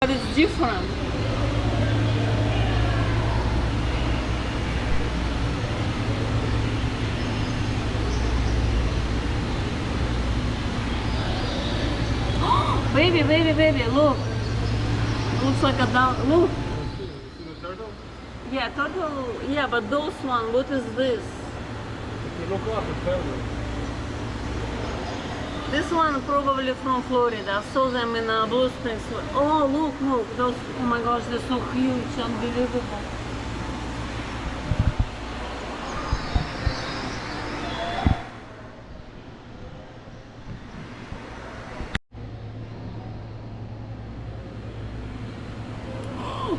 But it's different. Baby, baby, baby, look. Looks like a dog. Look. See the turtle? Yeah, turtle. Yeah, but those one, what is this? If you look up, it's turtle. This one probably from Florida. I saw them in Blue Springs. Oh, look, look. Those, oh my gosh, they're so huge, unbelievable.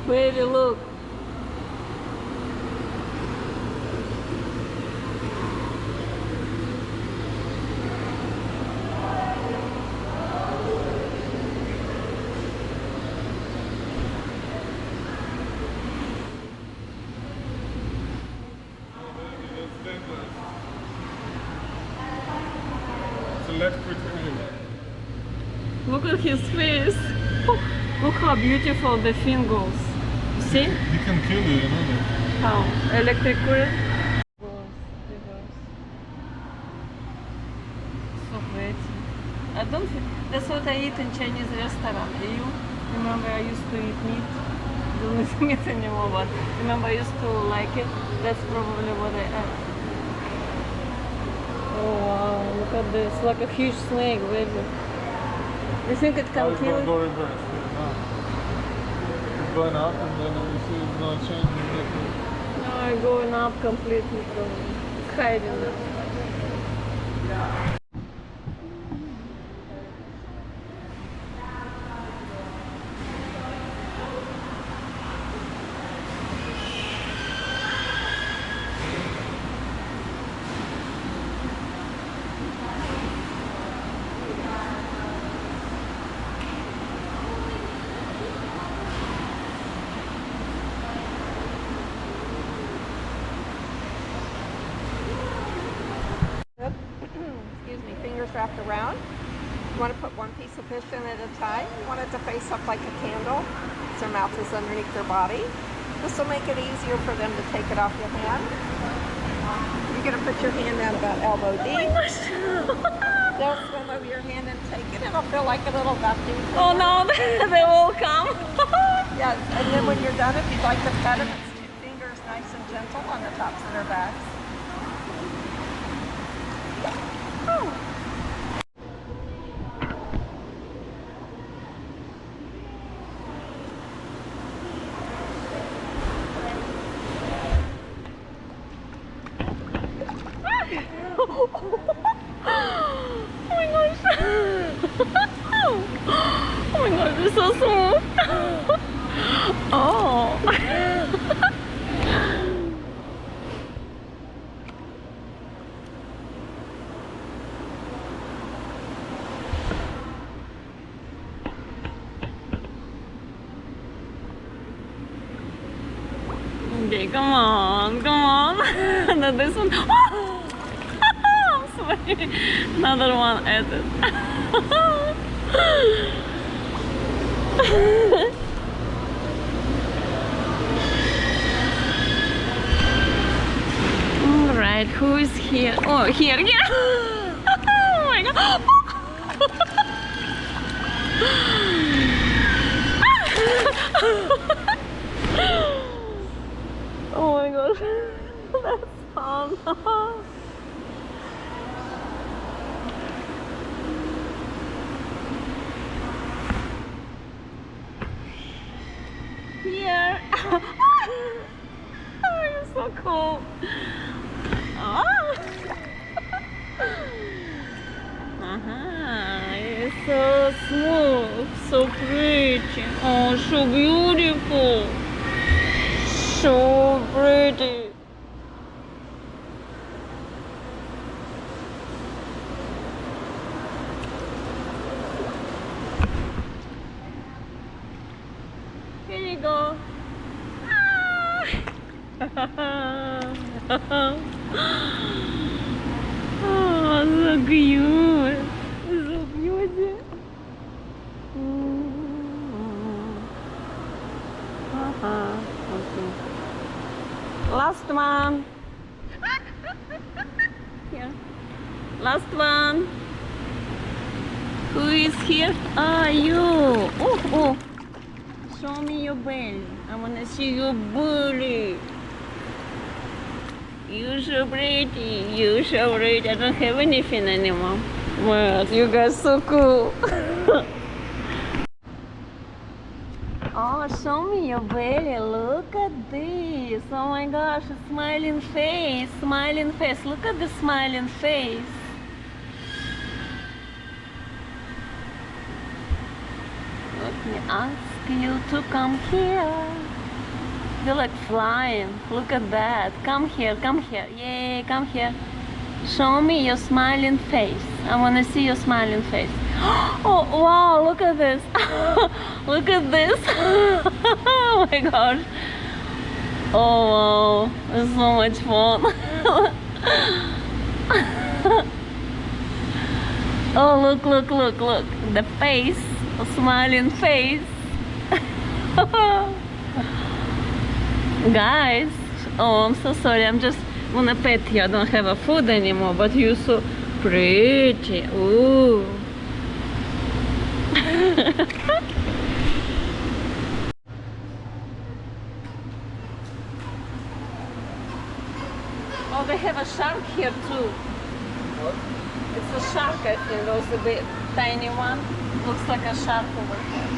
Baby, look. It's electric anyway. Look at his face. Look how beautiful the fin goes. See? He can kill you, you know that. How? Electric current? So pretty. I don't think that's what I eat in Chinese restaurant. Do you remember I used to eat meat? Don't eat meat anymore, but remember I used to like it. That's probably what I ate. Oh wow, look at this, like a huge snake, baby. You think it can kill it? Go reverse. It's going up and then you see it's not changing. No, it's going up completely probably. It's hiding it. Excuse me, fingers wrapped around. You want to put one piece of fish in at a time. You want it to face up like a candle. So their mouth is underneath their body. This will make it easier for them to take it off your hand. You're going to put your hand down about elbow deep. They'll swim over your hand and take it. It'll feel like a little vacuum cleaner. Oh no, they will come. Yes, and then when you're done, if you'd like to pet them, it's 2 fingers nice and gentle on the tops of their backs. Oh. Oh my gosh. Oh my gosh, it's so smooth. Oh. Okay, come on, come on. No, this one. I'm sorry. Another one added. All right, who is here? Oh, here, yeah. Oh my god. Oh my gosh, that's fun. Here. Oh, you're so cool. Oh. It's so smooth, so pretty. Oh, so beautiful. So pretty. Here you go. Oh, so cute. So cute. Last one. Here. Last one. Who is here? Ah, you. Oh, oh. Show me your belly. I wanna see your belly. You're so pretty. You're so pretty. I don't have anything anymore. Wow, you guys so cool. Oh, show me your belly. Look at this. Oh my gosh, a smiling face. Smiling face. Look at the smiling face. Let me ask you to come here. You're like flying. Look at that. Come here, come here. Yay, come here. Show me your smiling face. I want to see your smiling face. Oh, wow, look at this. Look at this. Oh my gosh. Oh, wow. It's so much fun. Oh, look, look, look, look. The face. A smiling face. Guys. Oh, I'm so sorry. I'm just wanna pet you. I don't have a food anymore, but you're so pretty. Ooh. Oh, they have a shark here too. What? It's a shark, I think. Those a bit tiny one. Looks like a shark over here.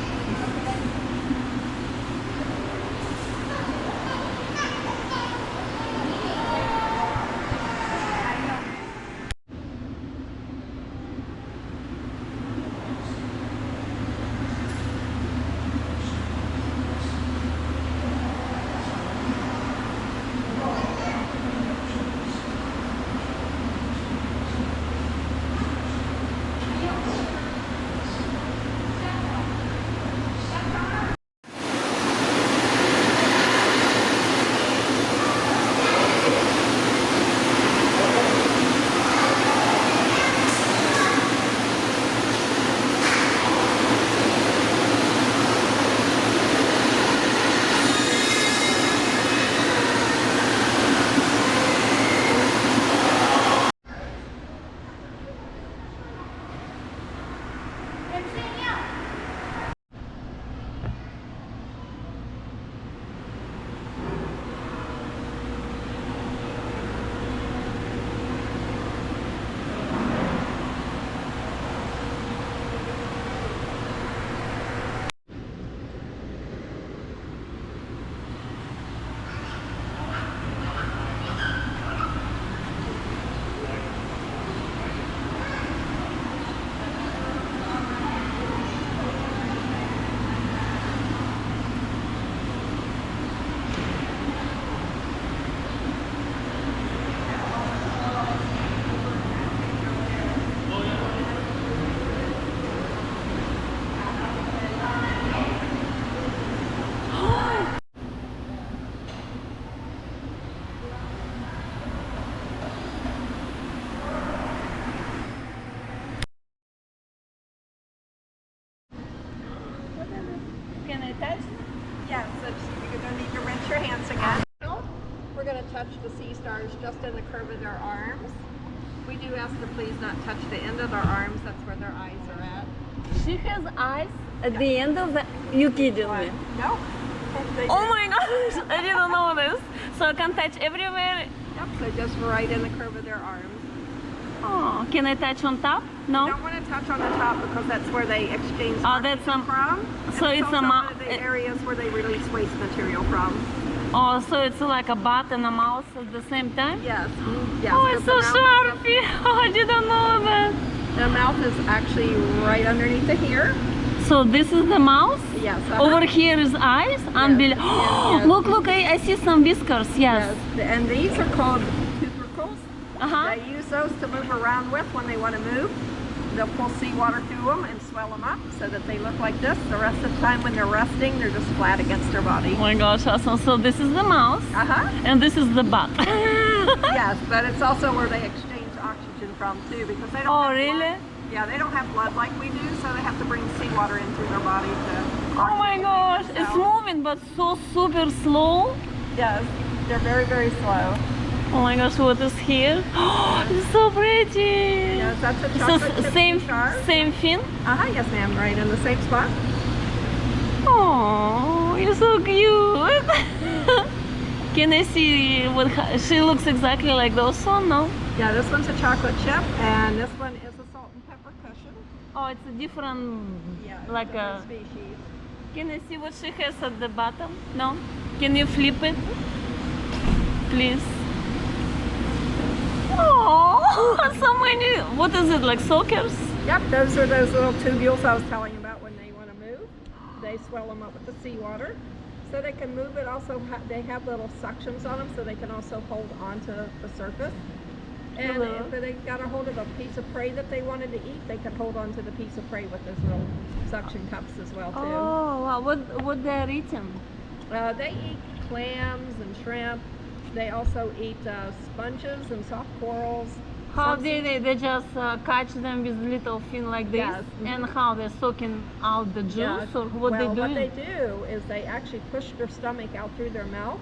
Can I touch? Yeah, so you're going to need to rinse your hands again. We're going to touch the sea stars just in the curve of their arms. We do ask to please not touch the end of their arms. That's where their eyes are at. She has eyes at the end of the... You kidding me? No. Oh my gosh! I didn't know this. So I can touch everywhere. Yep, so just right in the curve of their arms. Oh, can I touch on top? You No? don't want to touch on the top because that's where they exchange Oh, that's oxygen a- from. so And it's also a one of the areas where they release waste material from. Oh, so it's like a bat and a mouse at the same time? Yes. Yes. Oh, but it's the so mouth is up- sharpy. Oh, I didn't know that. The mouth is actually right underneath the ear. So this is the mouse? Yes. Over here is eyes? Unbelievable. yes. Look, look, I see some whiskers, yes. Yes. And these are called tubercles. Uh-huh. They use those to move around with when they want to move. They'll pull seawater through them and swell them up so that they look like this. The rest of the time when they're resting, they're just flat against their body. Oh my gosh, awesome. So this is the mouse Uh-huh. and this is the bat. Yes, but it's also where they exchange oxygen from too because they don't Oh, have really? blood. Yeah, they don't have blood like we do, so they have to bring seawater in through their body to Oh my gosh, it's moving but so super slow. Yes. They're very, very slow. Oh my gosh, what is here? Oh, it's so pretty. Yes, that's a So chocolate chip same sea star. same fin? Yes ma'am, right in the same spot. Oh, you're so cute. Can I see what she looks exactly like those one? No? Yeah, this one's a chocolate chip, and this one is a salt and pepper cushion. Oh, it's a different, Yeah, like different a. species. Can I see what she has at the bottom? No? Can you flip it? Please. Oh, so many. What is it, like sockers? Yep, those are those little tubules I was telling you about when they want to move. They swell them up with the seawater. So they can move it. Also, they have little suctions on them so they can also hold onto the surface. And Hello. if they got a hold of a piece of prey that they wanted to eat, they could hold onto the piece of prey with those little suction cups as well too. Oh, wow. What they're eating? They eat clams and shrimp. They also eat sponges and soft corals. How Some they just catch them with little fin like this? Yes. And how they're soaking out the juice? Yeah. Or what well, they do? what they do is they actually push their stomach out through their mouth,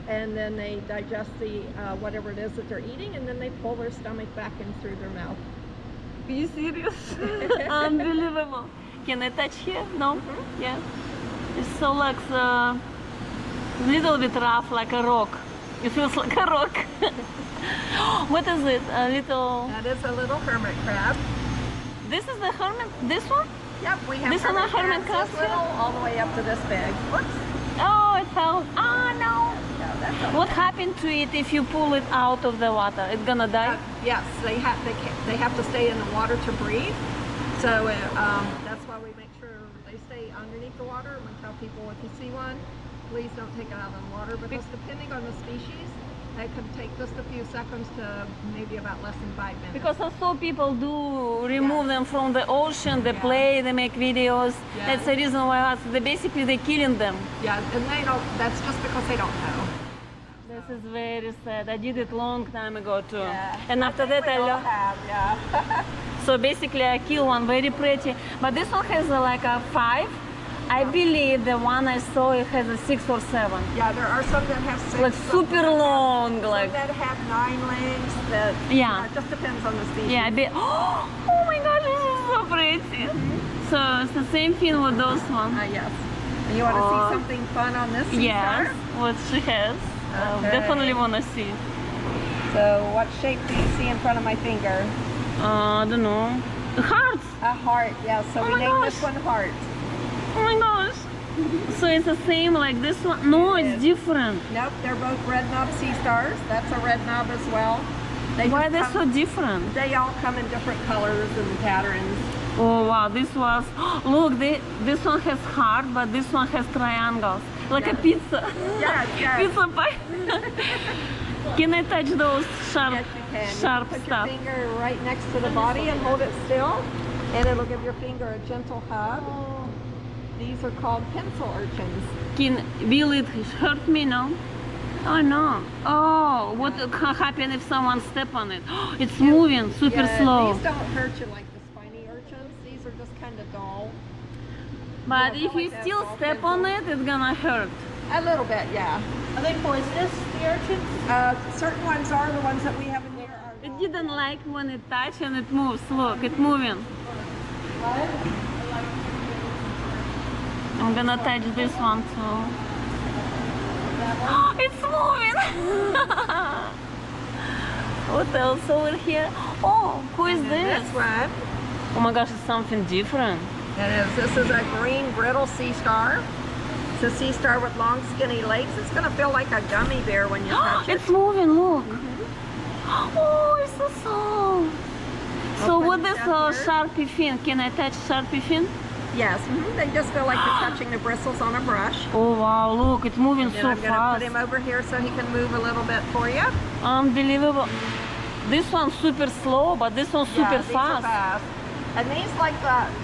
and then they digest the whatever it is that they're eating, and then they pull their stomach back in through their mouth. Are you serious? Unbelievable. Can I touch here? No? Yeah. It so like a little bit rough, like a rock. It feels like a rock. What is it? A little. That is a little hermit crab. This is the hermit. This one? Yep, we have This one a hermit crabs this crab? little all the way up to this big. Whoops. Oh, it fell. Oh no. Yeah, that's What happened to it if you pull it out of the water? It's gonna die? yes, they have to stay in the water to breathe. So that's why we make sure they stay underneath the water. And we tell people if you see one, please don't take it out of the water, because depending on the species, it could take just a few seconds to maybe about less than 5 minutes. Because I saw people do remove them from the ocean, they Yeah. play, they make videos. Yeah. That's the reason why they basically they're killing them. Yeah, and they don't. That's just because they don't know. This is very sad. I did it long time ago too. Yeah. And after that We I all learned. have, yeah. So basically I kill one very pretty. But this one has like a 5. I believe the one I saw it has a 6 or 7. Yeah, there are some that have 6. Like some super that have- long, some like that have 9 legs. That Yeah. it just depends on the species. yeah, oh my gosh, this is so pretty. So it's the same thing with those ones. Yes. And you want to Oh. see something fun on this sea Yes, star? what she has. Okay. Definitely wanna see. So what shape do you see in front of my finger? I don't know. Hearts. A heart. Yeah. So Oh we my named gosh. this one Heart. Oh my gosh. So it's the same like this one? No, It it's is. different. Nope, they're both red knob sea stars. That's a red knob as well. They Why just they're so come- different? They all come in different colors and patterns. Oh wow, this was, look, this one has heart, but this one has triangles. Like a Yeah. pizza. Yes, yes. Pizza pie. Can I touch those sharp, Yes, you can. sharp You put stuff? your finger right next to the body and hold it still, and it'll give your finger a gentle hug. These are called pencil urchins. Will it hurt me? No? Oh no. Oh, what can happen if someone step on it? It's moving super Yeah, slow. These don't hurt you like the spiny urchins. These are just kind of dull. But Yeah, if you like that, still ball step on it, it's gonna hurt. A little bit, yeah. Are they poisonous, the urchins? Certain ones are the ones that we have in here. Are It not. didn't like when it touch and it moves. Look, it's moving. I'm gonna touch this one too. It's moving! What else over here? Oh, who is And this? this one. Oh my gosh, it's something different. It is. This is a green brittle sea star. It's a sea star with long skinny legs. It's going to feel like a gummy bear when you touch it. It's moving, look. Oh, it's so soft. So Open what it is up here. sharpie fin? Can I touch sharpie fin? Yes, they just feel like you're touching the bristles on a brush. Oh wow, look, it's moving Then so I'm going to fast. put him over here so he can move a little bit for you. Unbelievable. This one's super slow, but this one's super Yeah, these are fast. fast. And these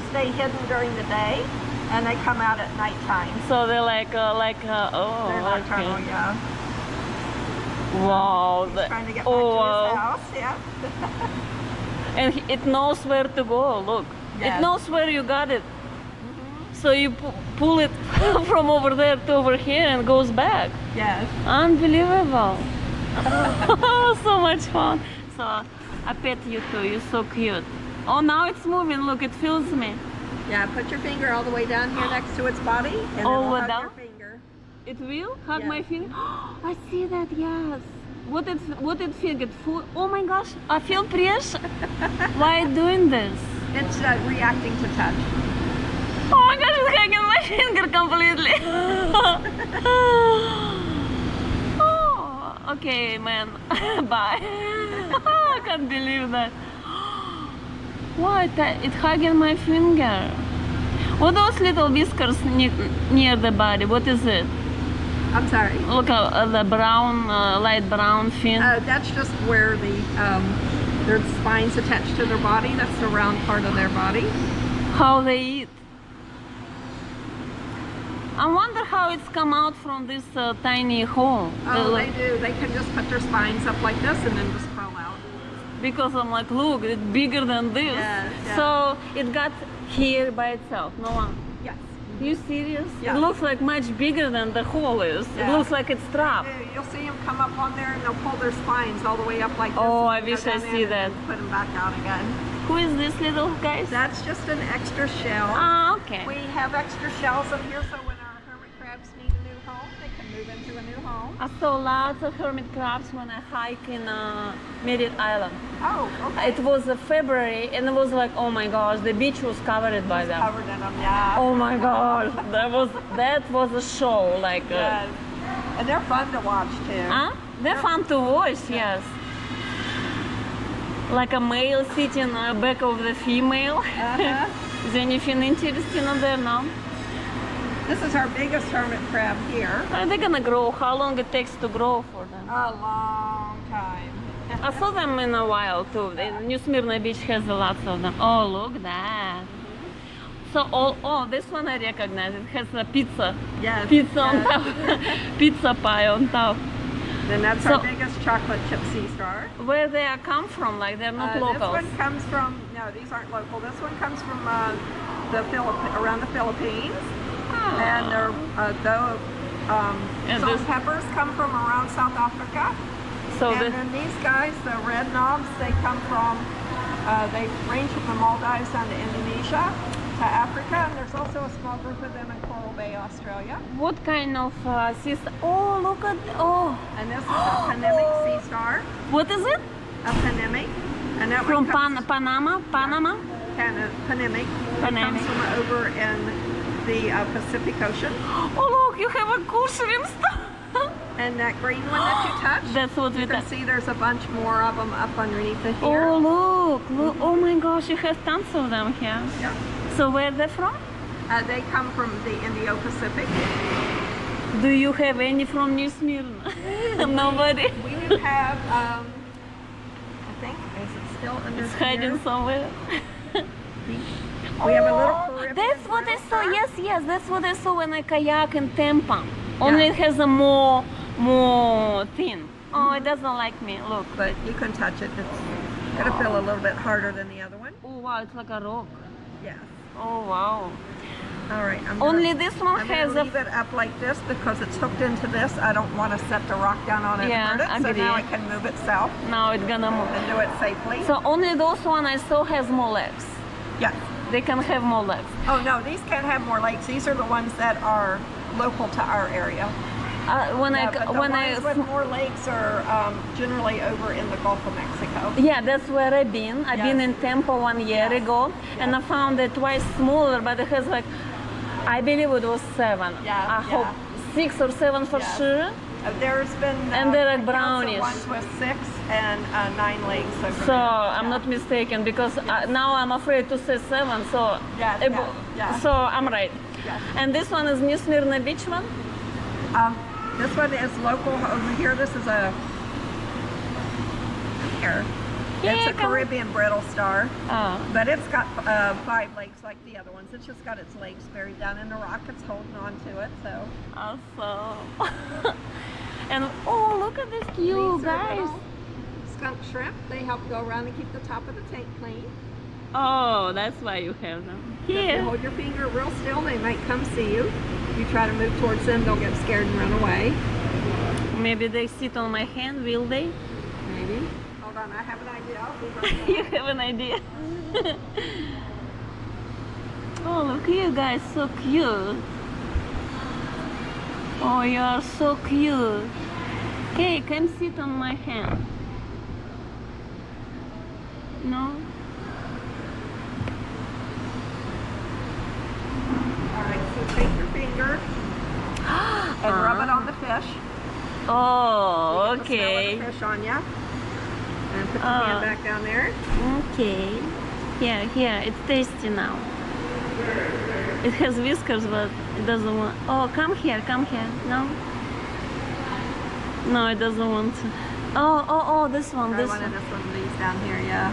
stay hidden during the day, and they come out at nighttime. So they're like They're oh, nocturnal, okay. yeah. Wow. Trying to get back Oh, to wow. his house, yeah. And it knows where to go, look. Yes. It knows where you got it. So you pull it from over there to over here and goes back. Yes. Unbelievable. So much fun. So I pet you too. You're so cute. Oh, now it's moving. Look, it feels me. Yeah, put your finger all the way down here next to its body, and All it'll the way hug down? your finger. It will hug Yeah. my finger. I see that. Yes. What it feel? Get full. Oh my gosh! I feel pressure. Why doing this? It's reacting to touch. Oh my gosh! It's hugging my finger completely. Oh, okay, man. Bye. I can't believe that. What? It hugging my finger. What are those little whiskers near the body? What is it? I'm sorry. Look at the brown, light brown fin. That's just where their spines attached to their body. That's the round part of their body. How they eat. I wonder how it's come out from this tiny hole. Oh, they do. They can just put their spines up like this and then just crawl out. Because I'm like, look, it's bigger than this. Yes, yes. So it got here by itself. No one. Yes. You serious? Yeah. It looks like much bigger than the hole is. Yeah. It looks like it's trapped. You'll see them come up on there and they'll pull their spines all the way up like this. Oh, and I go wish I down see in that. and put them back out again. Who is this little guy? That's just an extra shell. Ah, okay. We have extra shells up here so when our hermit crabs need a new home, they can move into a new home. I saw lots of hermit crabs when I hike in Merritt Island. Oh, okay. It was February and it was like, oh my gosh, the beach was covered by them. Covered in them, yeah. Oh my gosh, that was a show. Like, Yes. And they're fun to watch too. huh? They're fun to watch, yes. Like a male sitting on the back of the female. Uh-huh. Is anything interesting on there now? This is our biggest hermit crab here. Are they gonna grow? How long it takes to grow for them? A long time. I saw them in a while too. New Smyrna Beach has lots of them. Oh, look that. So, this one I recognize. It has a pizza. Yes. Pizza on yes. top. Pizza pie on top. Then that's So- our biggest chocolate chip sea star. Where they are come from? Like they're not This locals. one comes from, no, these aren't local. This one comes from around the Philippines. Oh. And they're, And salt this- peppers come from around South Africa. So And the, then these guys, the red knobs, they come from, they range from the Maldives down to Indonesia, to Africa, and there's also a small group of them in Coral Bay, Australia. what kind of system? Oh, look at And this is a Panemic sea star, what is it? a Panemic. And that From one comes, Panama? Panemic. It Panemic. comes from over in the Pacific Ocean. Oh look, you have a cool shrimp stuff. And that green one that you touched, That's what we you can touched. see there's a bunch more of them up underneath it here. Oh look! Oh my gosh, you have tons of them here. Yeah. So where they from? They come from the Indo-Pacific. Do you have any from New Smyrna? Nobody. We do have, I think, is it still under It's here? hiding somewhere. We have a little Caribbean That's what I brittle saw. star. Yes, that's what I saw when I kayak in Tampa. Only Yeah. it has a more thin. Oh, it doesn't like me. Look. But you can touch it. It's gonna feel a little bit harder than the other one. Oh wow, it's like a rock. Yes. Oh wow. All right. Only this one I'm has gonna a. leave it up like this because it's hooked into this. I don't want to set the rock down on it Yeah, and hurt it. So agree. now it can move itself Now it's gonna move. and do it safely. So only those one I saw has more legs. Yes. They can have more legs. Oh no, these can't have more lakes. These are the ones that are local to our area. When Yeah, but the when ones with more lakes are generally over in the Gulf of Mexico. yeah, that's where I've been. I've been Yes. in Tampa 1 year Yes. ago, and I found it twice smaller, but it has like, I believe it was 7. Yeah, I yeah. hope 6 or 7 for Yes. sure. There's been And they're like accounts of brownish. ones with 6 and 9 lakes over So there. I'm not mistaken because now I'm afraid to say 7. So Yeah, yeah. so I'm right. Yes. And this one is New Smyrna Beach one. This one is local over here. This is a here. Yeah, It's a come on. Caribbean brittle star, Oh. but it's got 5 legs like the other ones. It's just got its legs buried down in the rock. It's holding on to it. So Awesome. And oh, look at this cute these are guys. little skunk shrimp. They help go around and keep the top of the tank clean. Oh, that's why you have them. If you Here. hold your finger real still, they might come see you. If you try to move towards them, they'll get scared and run away. Maybe they sit on my hand, will they? Maybe. Hold on, I have an idea. I'll be right back. You have an idea. Oh, look, you guys, so cute. Oh, you are so cute. Okay, come sit on my hand. No? Alright, so take your finger and rub it on the fish. Oh, Get the smell okay. of the fish on ya. And put your hand back down there. Okay. Here, it's tasty now. It has whiskers, but it doesn't want. Oh, come here. No? No, it doesn't want to. Oh, this one, Try this one one. of these down here, yeah.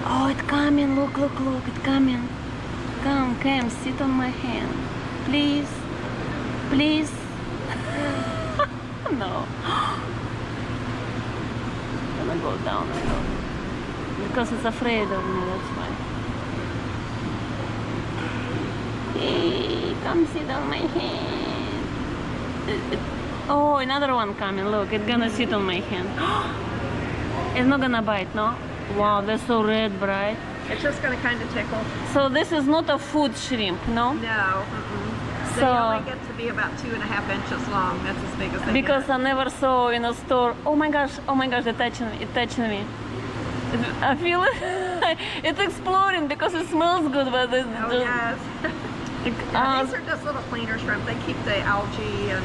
Oh, it's coming. Look, it's coming. Come, sit on my hand. Please. No. Gonna go down a little. Because it's afraid of me, that's why. Hey, come sit on my hand. Oh, another one coming. Look, it's gonna sit on my hand. It's not gonna bite, no? Wow, they're so red, bright. It's just going to kind of tickle. So this is not a food shrimp, no? No. They So- only get to be about 2.5 inches long. That's as big as they Because get. I never saw in a store. Oh my gosh, it's touching me. I feel it. It's exploding because it smells good, but it's Oh, just, yes. Yeah, these are just little cleaner shrimp. They keep the algae and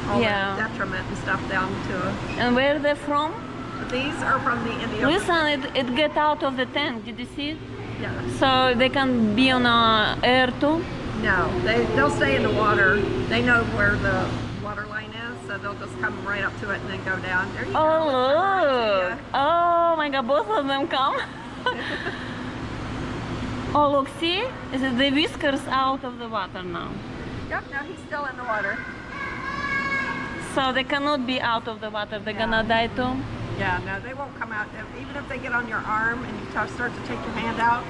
all Yeah. the detriment and stuff down to it. And where they're from? These are from the Indian. Listen, it get out of the tank. Did you see it? Yeah. So they can be on air too. No, they'll stay in the water. They know where the water line is, so they'll just come right up to it and then go down. There you go. Oh It's right look! to Oh my God, both of them come. Oh look, see? Is it the whiskers out of the water now? you. Yep, no, he's still in the water. So they cannot be out of the water. They're gonna die too. Yeah, no, they won't come out. Even if they get on your arm and you start to take your hand out,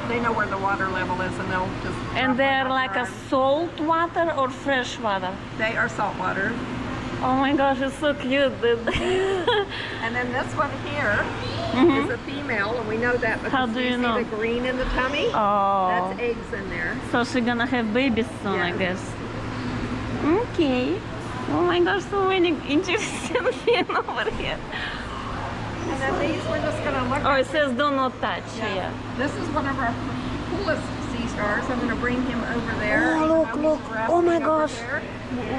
they know where the water level is and they'll just. And drop they're right like on a your arm. salt water or fresh water? They are salt water. Oh my gosh, it's so cute. And then this one here is a female, and we know that because How do you know? see the green in the tummy? Oh, That's eggs in there. so she's gonna have babies soon, I Yeah. guess. Okay. Oh my gosh, so many interesting things over here. And then these we're just going to look Oh, at. it says do not touch. Yeah. This is one of our coolest sea stars. I'm going to bring him over there. Oh, even look, though he's look. resting Oh my over gosh. there.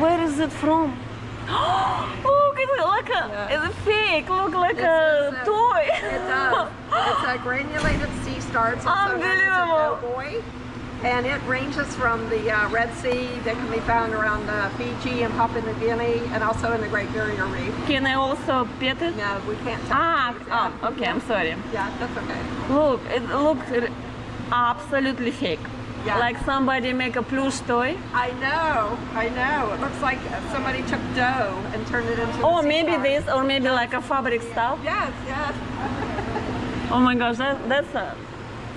Where is it from? Look, it's like Yeah. it's fake. Look like This a is toy. It does. It's a granulated sea star. It's also known as a Unbelievable. doughboy. And it ranges from the Red Sea that can be found around Fiji and Papua New Guinea and also in the Great Barrier Reef. Can I also pet it? No, we can't touch these yet. Okay, I'm sorry. Yeah, that's okay. Look, it looks absolutely fake. Yeah. Like somebody make a plush toy. I know. It looks like somebody took dough and turned it into a Or sea maybe star. this, or maybe like a fabric stuff. Yes. Oh my gosh, that's a.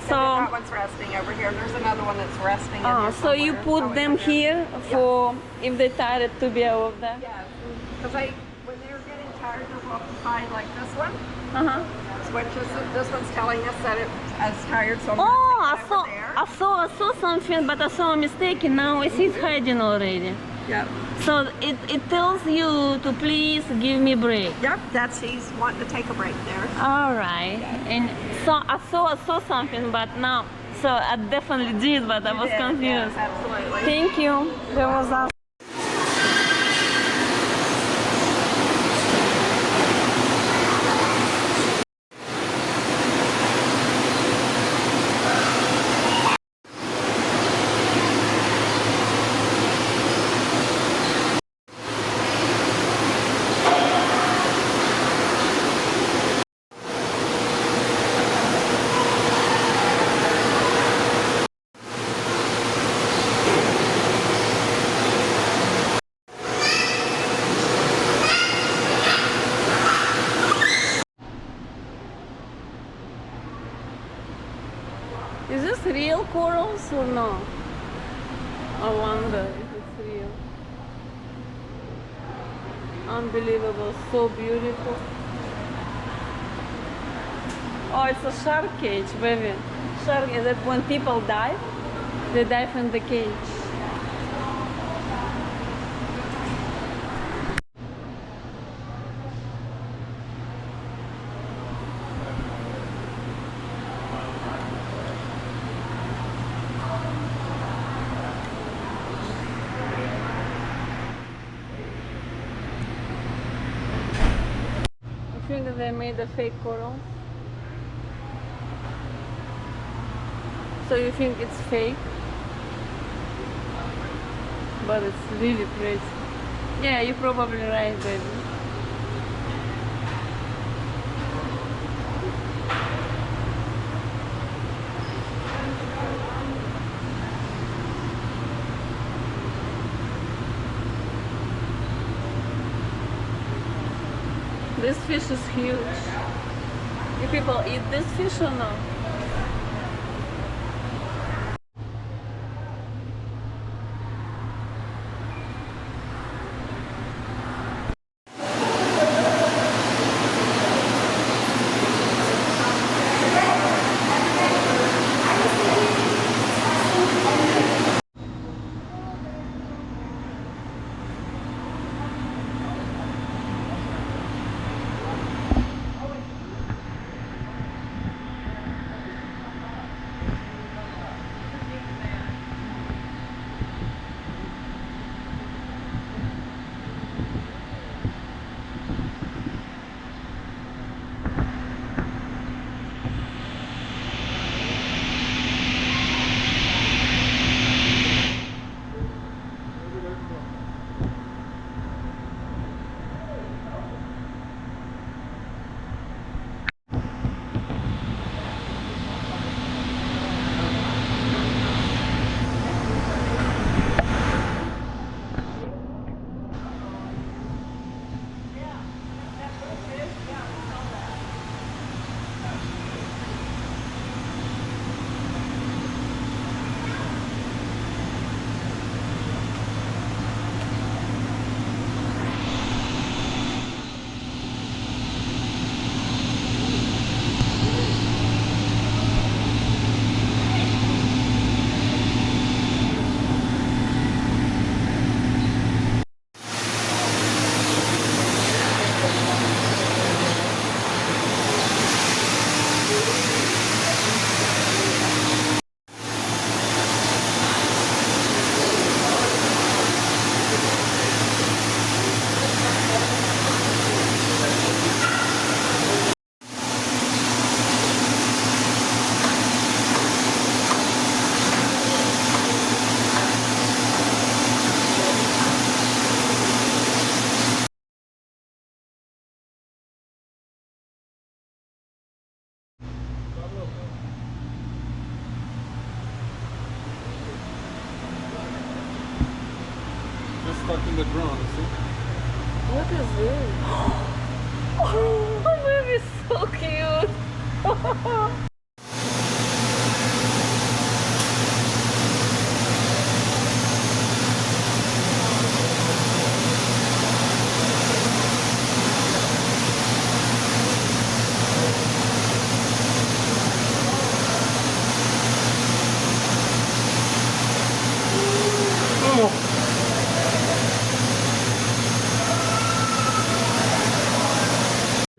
So that So, one's resting over here. There's another one that's resting. in oh, here so you somewhere. put Oh, them it's in there. here for if they tired to be over there. Yeah, because when they're getting tired, they'll go up and find like this one. Uh-huh. Which is this one's telling us that it's tired, so I'm Oh, gonna take it over there. I saw something, but I saw a mistake, and now I see it's hiding already. Yep. So it tells you to please give me break. Yep. He's wanting to take a break there. All right. And so I saw something, but now, so I definitely did, but I was Yeah, confused. yeah, absolutely. Thank you. That was awesome. Is this real corals or no? I wonder if it's real. Unbelievable, so beautiful. Oh, it's a shark cage, baby. Shark is that when people dive, they dive in the cage. I think that they made a fake coral. So you think it's fake? But it's really pretty. Yeah, you're probably right, baby. This fish is huge. You people eat this fish or no? Just stuck in the ground, see? What is this? Oh, my baby is so cute.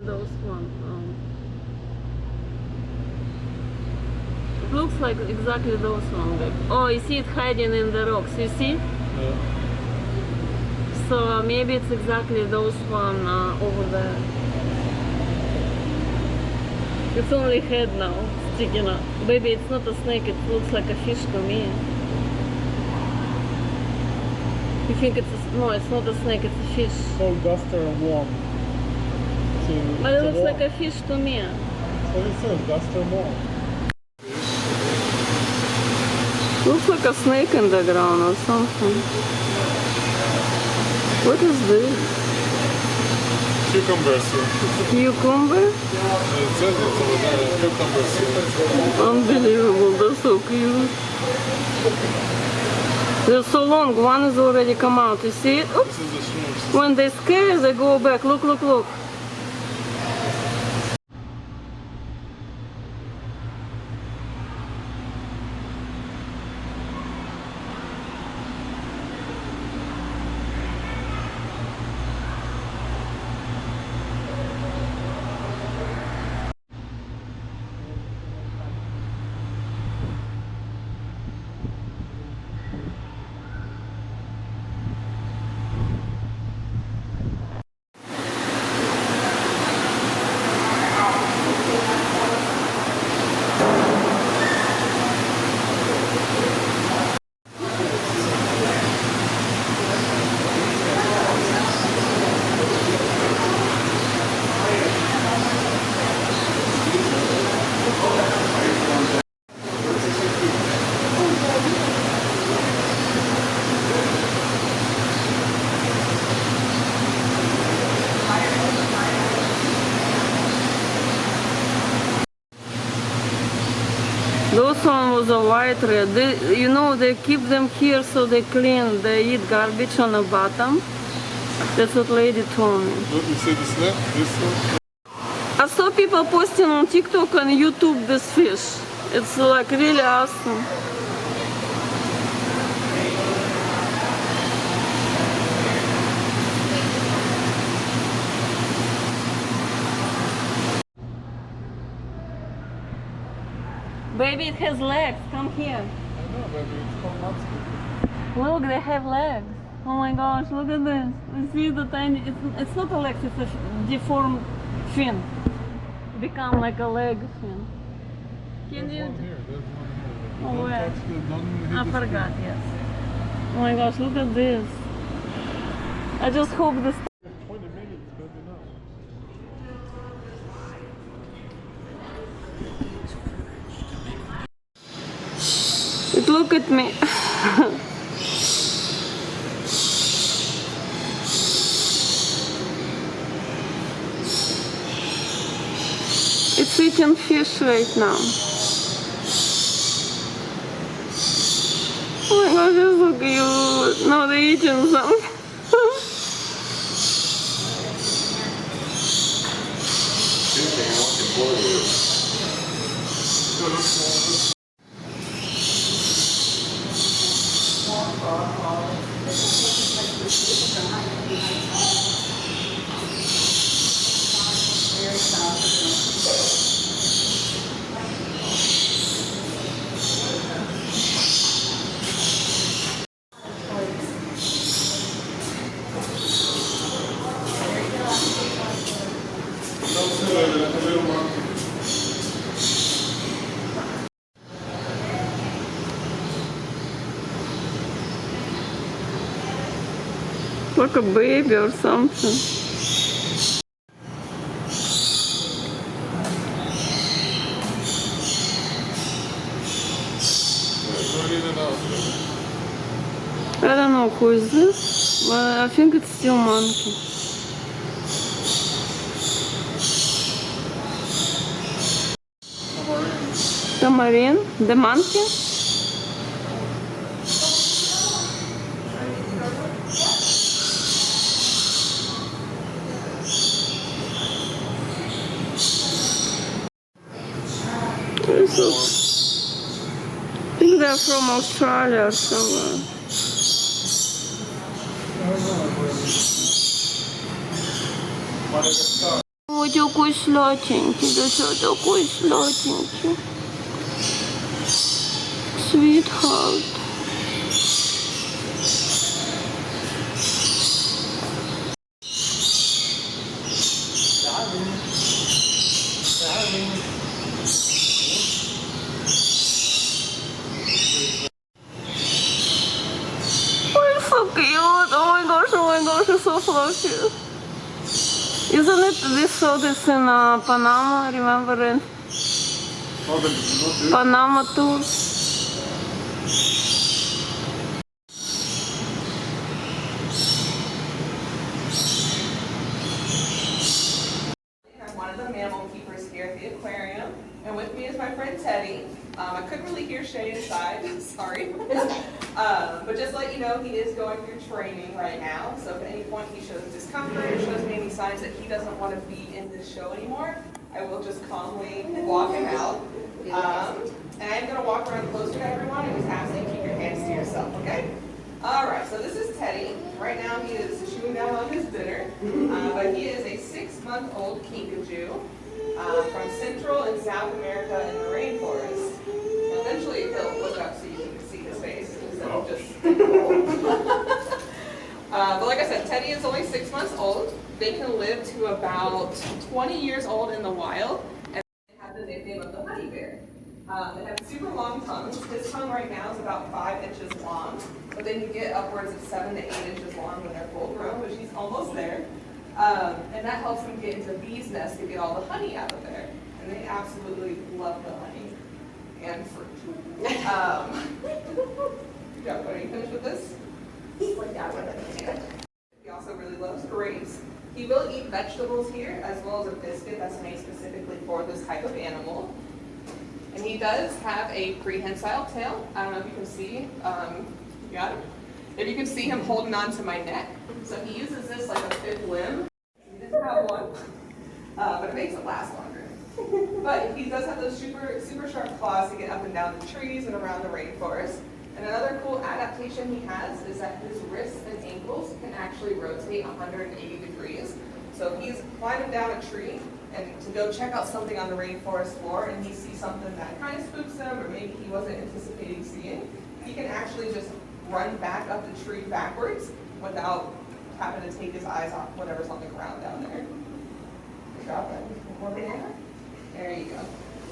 Those one. It looks like exactly those one. Like, oh, you see it hiding in the rocks. You see? Yeah. So maybe it's exactly those one over there. It's only head now sticking up. Baby, it's not a snake. It looks like a fish to me. You think it's a, no? It's not a snake. It's a fish. Called duster worm. But it looks like a fish to me. What it says, duster worm. Looks like a snake in the ground or something. What is this? Cucumbers. Cucumber? It says it's over there, cucumbers. Unbelievable. That's so cute. They're so long. One is already come out. You see it? Oops. This is the shrimps. When they scare, they go back. Look, look, look. Those one was a white red. They, you know, they keep them here so they clean. They eat garbage on the bottom. That's what lady told me. Look, you see this left? This one? I saw people posting on TikTok and YouTube this fish. It's like really awesome. Baby, it has legs. Come here. I know, baby. It's called monster. Look, they have legs. Oh my gosh, look at this. You see the tiny, it's not a leg, it's a deformed fin. Become like a leg fin. Can There's you? one here. There's one here. Oh, Don't where? touch the- don't hit I the forgot, screen. yes. Oh my gosh, look at this. I just hope this. 20 minutes, good enough. Look at me. It's eating fish right now. Oh my gosh, it's so cute. Now they're eating some. Like a baby or something. I don't know who is this, but I think it's still monkey. Tamarin? The monkey? I think they're from Australia or somewhere. Вот такой сладенький, да что такой сладенький. Sweetheart. So cute. Oh my gosh, it's so fluffy. Isn't it, we saw this in Panama, remember in Panama tour? One of the mammal keepers here at the aquarium, and with me is my friend Teddy. I couldn't really hear Shay inside, sorry. But just to let you know, he is going through training right now, so if at any point he shows discomfort or shows me any signs that he doesn't want to be in this show anymore, I will just calmly walk him out. And I'm going to walk around closer to everyone and just ask that you keep your hands to yourself, okay? Alright, so this is Teddy. Right now he is chewing down on his dinner, but he is a 6-month-old kinkajou from Central and South America in the rainforest. And eventually he'll look up so you can see his face instead of just but like I said, Teddy is only 6 months old. They can live to about 20 years old in the wild, and they have the nickname of the honey bear. They have super long tongues. His tongue right now is about 5 inches long, but they can get upwards of 7 to 8 inches long when they're full grown, which he's almost there. And that helps them get into bees' nests to get all the honey out of there. And they absolutely love the honey and fruit. Good job. Are you finished with this? He also really loves grapes. He will eat vegetables here, as well as a biscuit that's made specifically for this type of animal. And he does have a prehensile tail. I don't know if you can see. You got him? If you can see him holding on to my neck. So he uses this like a fifth limb. He doesn't have one, but it makes it last longer. But he does have those super sharp claws to get up and down the trees and around the rainforest. And another cool adaptation he has is that his wrists and ankles can actually rotate 180 degrees. So if he's climbing down a tree and to go check out something on the rainforest floor and he sees something that kind of spooks him or maybe he wasn't anticipating seeing, he can actually just run back up the tree backwards without having to take his eyes off whatever's on the ground down there. Good job, Ben. There you go.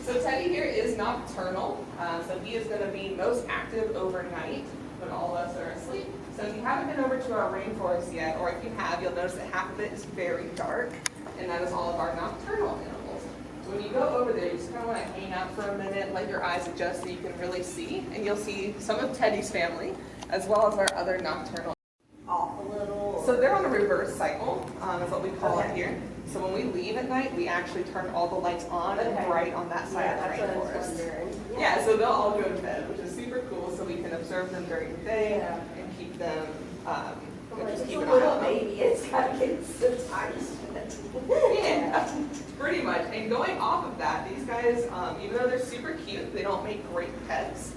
So Teddy here is nocturnal, so he is going to be most active overnight when all of us are asleep. So if you haven't been over to our rainforest yet, or if you have, you'll notice that half of it is very dark, and that is all of our nocturnal animals. So when you go over there, you just kind of want to hang out for a minute, let your eyes adjust so you can really see, and you'll see some of Teddy's family, as well as our other nocturnal. Off a little. So they're on a reverse cycle, is what we call it here. So when we leave at night, we actually turn all the lights on and bright on that side of the rainforest. Yeah, so they'll all go to bed, which is super cool, so we can observe them during the day and keep them, just keep an eye on them. Baby, it's got to get so tight. Yeah, pretty much. And going off of that, these guys, even though they're super cute, they don't make great pets.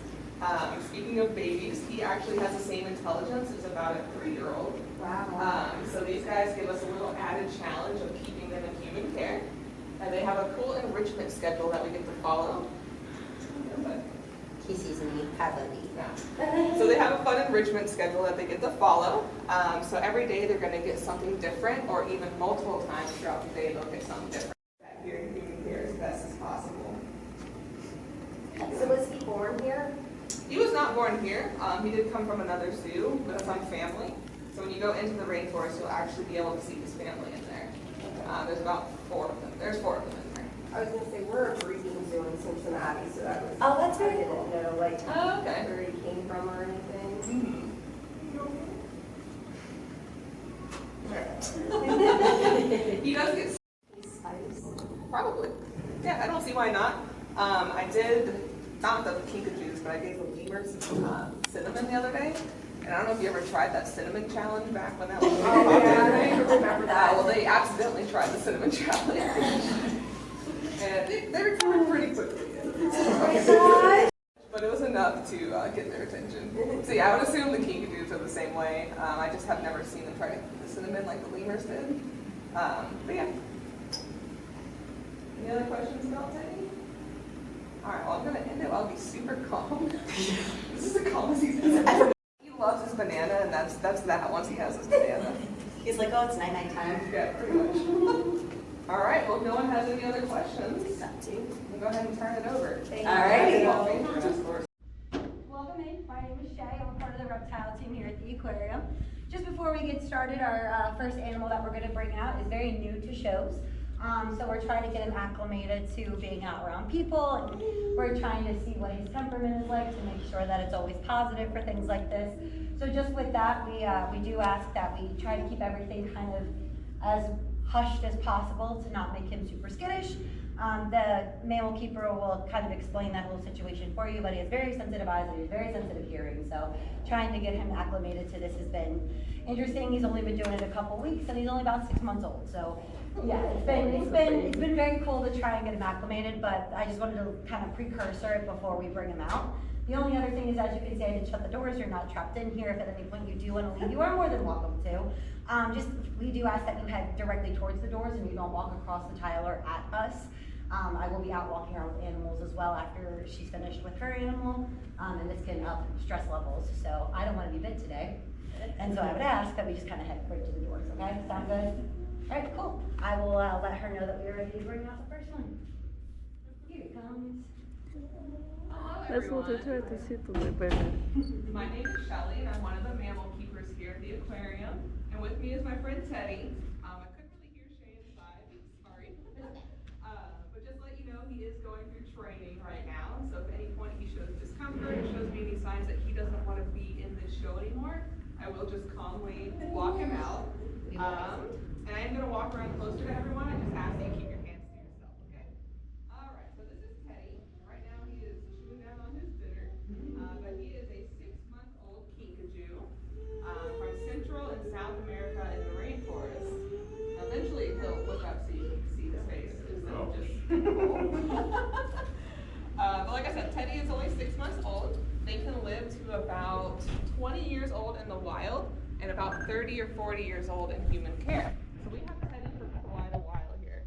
Speaking of babies, he actually has the same intelligence as about a 3-year-old. Wow. So these guys give us a little added challenge of keeping them in human care. And they have a cool enrichment schedule that we get to follow. He sees me, heavily. Yeah. So they have a fun enrichment schedule that they get to follow. So every day they're going to get something different, or even multiple times throughout the day they'll get something different. Here in human care as best as possible. So was he born here? He was not born here. He did come from another zoo, but it's on family. So when you go into the rainforest, you'll actually be able to see his family in there. There's about 4 of them. There's 4 of them in there. I was going to say, we're a breeding zoo in Cincinnati, so that was, that's I didn't know, like, Oh, okay. where he came from or anything. He does get probably. Yeah, I don't see why not. I did, not the kinkajous, but I gave the lemurs cinnamon the other day. And I don't know if you ever tried that cinnamon challenge back when that was Oh, yeah, I remember that. well, they accidentally tried the cinnamon challenge. And they recovered pretty quickly. But it was enough to get their attention. So yeah, I would assume the kinkajous are the same way. I just have never seen them try the cinnamon like the lemurs did. But yeah. Any other questions about Teddy? Alright, well I'm going to end it. I'll be super calm. This is the calmest he's ever. He loves his banana, and that's that once he has his banana. He's like, oh, it's night-night time. Yeah, pretty much. Alright, well if no one has any other questions, we'll go ahead and turn it over. Alrighty. Welcome in. My name is Shay. I'm a part of the reptile team here at the aquarium. Just before we get started, our first animal that we're going to bring out is very new to shows. So we're trying to get him acclimated to being out around people, and we're trying to see what his temperament is like to make sure that it's always positive for things like this. So just with that, we do ask that we try to keep everything kind of as hushed as possible to not make him super skittish. The mammal keeper will kind of explain that whole situation for you, but he has very sensitive eyes and he has very sensitive hearing, so trying to get him acclimated to this has been interesting. He's only been doing it a couple weeks and he's only about 6 months old, so yeah, it's been very cool to try and get him acclimated, but I just wanted to kind of precursor it before we bring him out. The only other thing is, as you can see, I did shut the doors. You're not trapped in here. If at any point you do want to leave, you are more than welcome to. We do ask that you head directly towards the doors and you don't walk across the tile or at us. I will be out walking around with animals as well after she's finished with her animal, and this can up stress levels. So I don't want to be bit today, and so I would ask that we just kind of head right to the doors. Okay, sound good? All right, cool. I will let her know that we are ready to bring out the first one. Here it comes. Hello, That's what I everyone. try to see today, baby. My name is Shelly, and I'm one of the mammal keepers here at the aquarium. And with me is my friend Teddy. I couldn't really hear Shay inside, sorry. But just to let you know, he is going through training right now. So if at any point he shows discomfort, shows me any signs that he doesn't want to be in this show anymore, I will just calmly walk him out. And I am going to walk around closer to everyone and just ask that you keep your hands to yourself, okay? All right, so this is Teddy. Right now he is chewing down on his dinner, but he is a 6-month-old kinkajou from Central and South America in the rainforest. Eventually he'll look up so you can see his face instead of just but like I said, Teddy is only 6 months old. They can live to about 20 years old in the wild and about 30 or 40 years old in human care. So we have Teddy for quite a while here.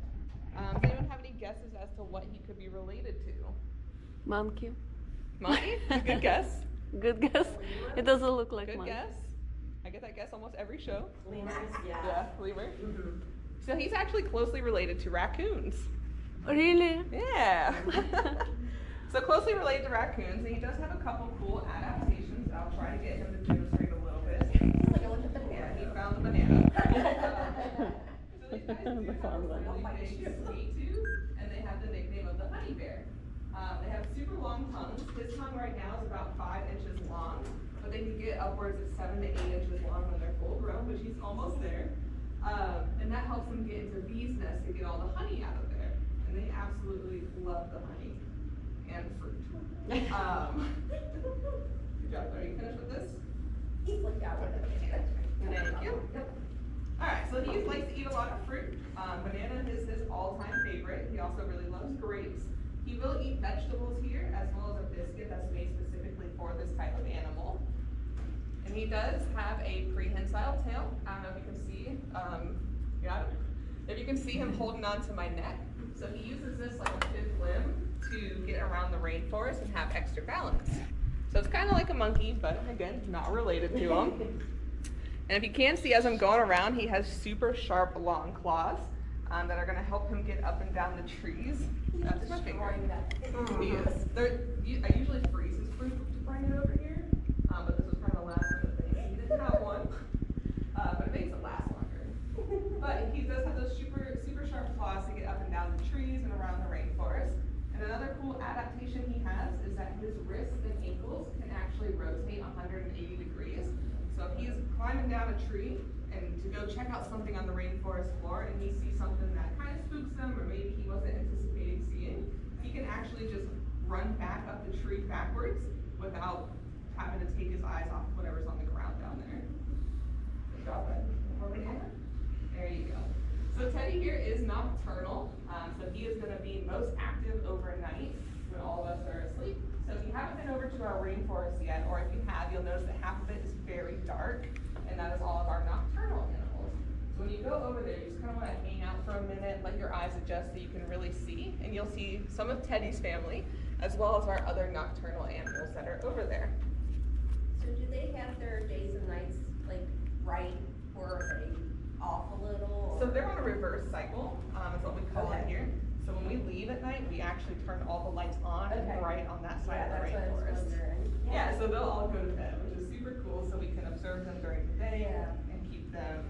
Does anyone have any guesses as to what he could be related to? Monkey. Monkey? Good guess. Good guess. It doesn't look like Good monkey. guess. I get that guess almost every show. Lemurs, yeah. Yeah, lemur. So he's actually closely related to raccoons. Really? Yeah. So closely related to raccoons, and he does have a couple cool adaptations that I'll try to get him to demonstrate a little bit. Yeah, he found the banana. So these guys do have a really big sweet tooth, and they have the nickname of the honey bear. They have super long tongues. His tongue right now is about 5 inches long, but they can get upwards of 7 to 8 inches long when they're full grown, which he's almost there. And that helps them get into bees' nests to get all the honey out of there. And they absolutely love the honey and fruit. Good job. Are you finished with this? He flipped out with it. Thank you. Alright, so he likes to eat a lot of fruit. Banana is his all-time favorite. He also really loves grapes. He will eat vegetables here, as well as a biscuit that's made specifically for this type of animal. And he does have a prehensile tail. I don't know if you can see. If you can see him holding on to my neck. So he uses this like a fifth limb to get around the rainforest and have extra balance. So it's kind of like a monkey, but again, not related to him. And if you can see, as I'm going around, he has super sharp, long claws that are going to help him get up and down the trees. That's my favorite. He is. I usually freeze his fruit to bring it over here, but this was kind of the last one that he didn't have one, but it makes it last longer. But he does have those super sharp claws to get up and down the trees and around the rainforest. And another cool adaptation he has is that his wrists and ankles can actually rotate 180 degrees. So if he's climbing down a tree and to go check out something on the rainforest floor and he sees something that kind of spooks him or maybe he wasn't anticipating seeing, he can actually just run back up the tree backwards without having to take his eyes off whatever's on the ground down there. Good job, bud. More banana? There you go. So Teddy here is nocturnal, so he is going to be most active overnight when all of us are asleep. So if you haven't been over to our rainforest yet, or if you have, you'll notice that half of it is very dark, and that is all of our nocturnal animals. So when you go over there, you just kind of want to hang out for a minute, let your eyes adjust so you can really see, and you'll see some of Teddy's family, as well as our other nocturnal animals that are over there. So do they have their days and nights like right, or are they off a little? So they're on a reverse cycle, is what we call it here. So when we leave at night, we actually turn all the lights on and bright on that side of the rainforest. Yeah, so they'll all go to bed, which is super cool, so we can observe them during the day and keep them,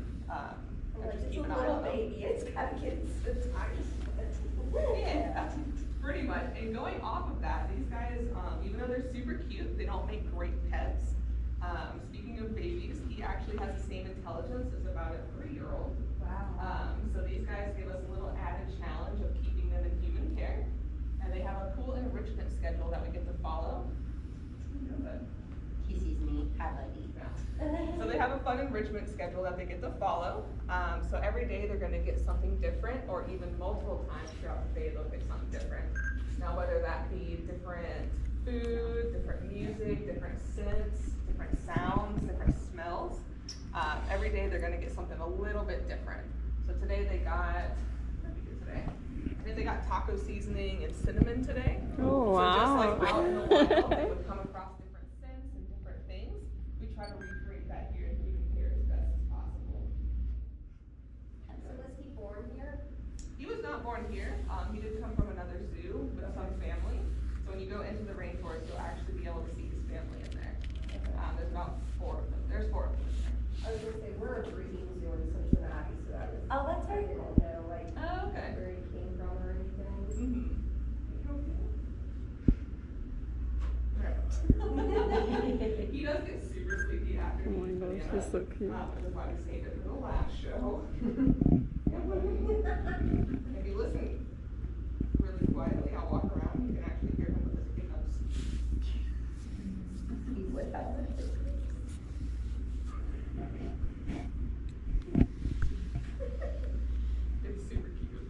just It's keep a an eye little on them. baby, it's gotta get the time. Yeah, pretty much. And going off of that, these guys, even though they're super cute, they don't make great pets. Speaking of babies, he actually has the same intelligence as about a 3-year-old. Wow. So these guys give us a little added challenge of keeping them in human care. So they have a fun enrichment schedule that they get to follow. So every day they're going to get something different, or even multiple times throughout the day they'll get something different. Now whether that be different food, different music, different scents, different sounds, different smells, every day they're going to get something a little bit different. So today they got, what did we do today? I think they got taco seasoning and cinnamon today. Oh, So just wow. like out in the wild, they would come across different scents and different things. We try to recreate that here in human care as best as possible. So was he born here? He was not born here. He did come from another zoo with some family. So when you go into the rainforest, you'll actually be able to see his family in there. There's about 4 of them. There's 4 of them in there. I was gonna say, we're a breeding zoo in Cincinnati, so that is. Oh, that's very cool. Know, like, Oh, okay. where he came from or anything. Mm-hmm. He does get super sleepy after Oh my he gosh, eats he's so cute. Which is why we saved it for the last show. If you listen really quietly, I'll walk around, you can actually hear him with his hiccups. He would have it. It's super cute.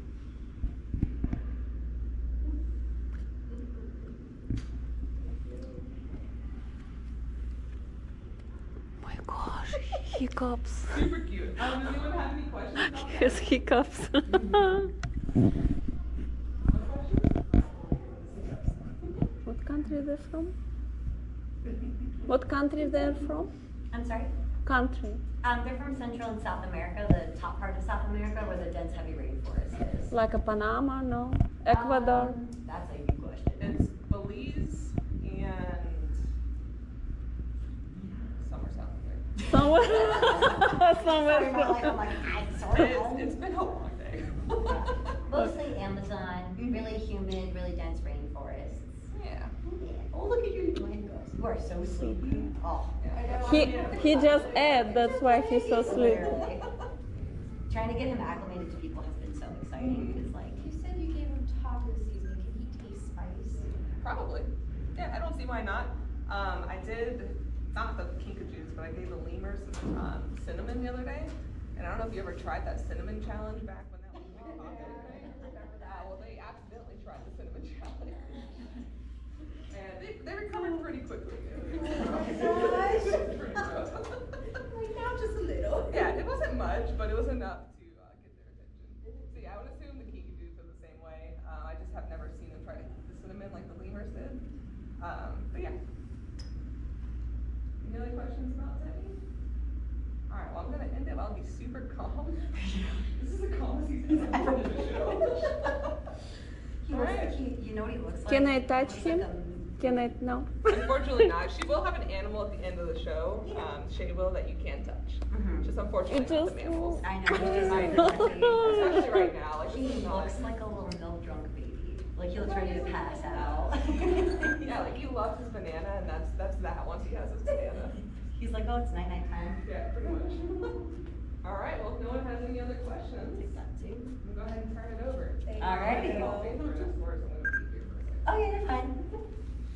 Oh my gosh, hiccups. Super cute. Does anyone have any questions about that? His hiccups. What country they're from? What country they're from? I'm sorry? Country. They're from Central and South America, the top part of South America where the dense heavy rainforest is. Like a Panama, no? Ecuador? That's a good question. It's Belize and somewhere South America. Somewhere. Sorry, my life, I'm Somewhere. like, I sort of. It's been a long day. Mostly Amazon, really humid, really dense rainforests. Yeah. Yeah. Oh, look at you, you are so sleepy. Oh. He just ate, that's why he's so sleepy. Literally. Trying to get him acclimated to people has been so exciting because, like, You said you gave him taco seasoning. Can he taste spice? Probably. Yeah, I don't see why not. I did, not the kinkajous, but I gave the lemurs some cinnamon the other day. And I don't know if you ever tried that cinnamon challenge back when that was really popular. Well, they accidentally tried the cinnamon challenge. And they recovered pretty quickly. Pretty rough. Like, now just a little. Yeah, it wasn't much, but it was enough to get their attention. So yeah, I would assume the kinkajous are the same way. I just have never seen them try the cinnamon like the lemurs did. But yeah. Any other questions about Teddy? Alright, well I'm gonna end it. I'll be super calm. This is the calmest he's ever been in the show. he looks like you know what he looks like? Can I touch Looks him? like Can I? No. Unfortunately not. She will have an animal at the end of the show, Shay will, that you can touch. Just unfortunately It not just- the mammals. I know, he just Especially right now. Like, He this is not- looks like a little milk drunk baby. Like he looks ready to pass out. Yeah, like he loves his banana, and that's that once he has his banana. He's like, oh, it's night time. Yeah, pretty much. All right, well, if no one has any other questions, Take that too. we'll go ahead and turn it over. All right. I'll pay for it, of course, I'm gonna be here for a second. Oh yeah, you're fine.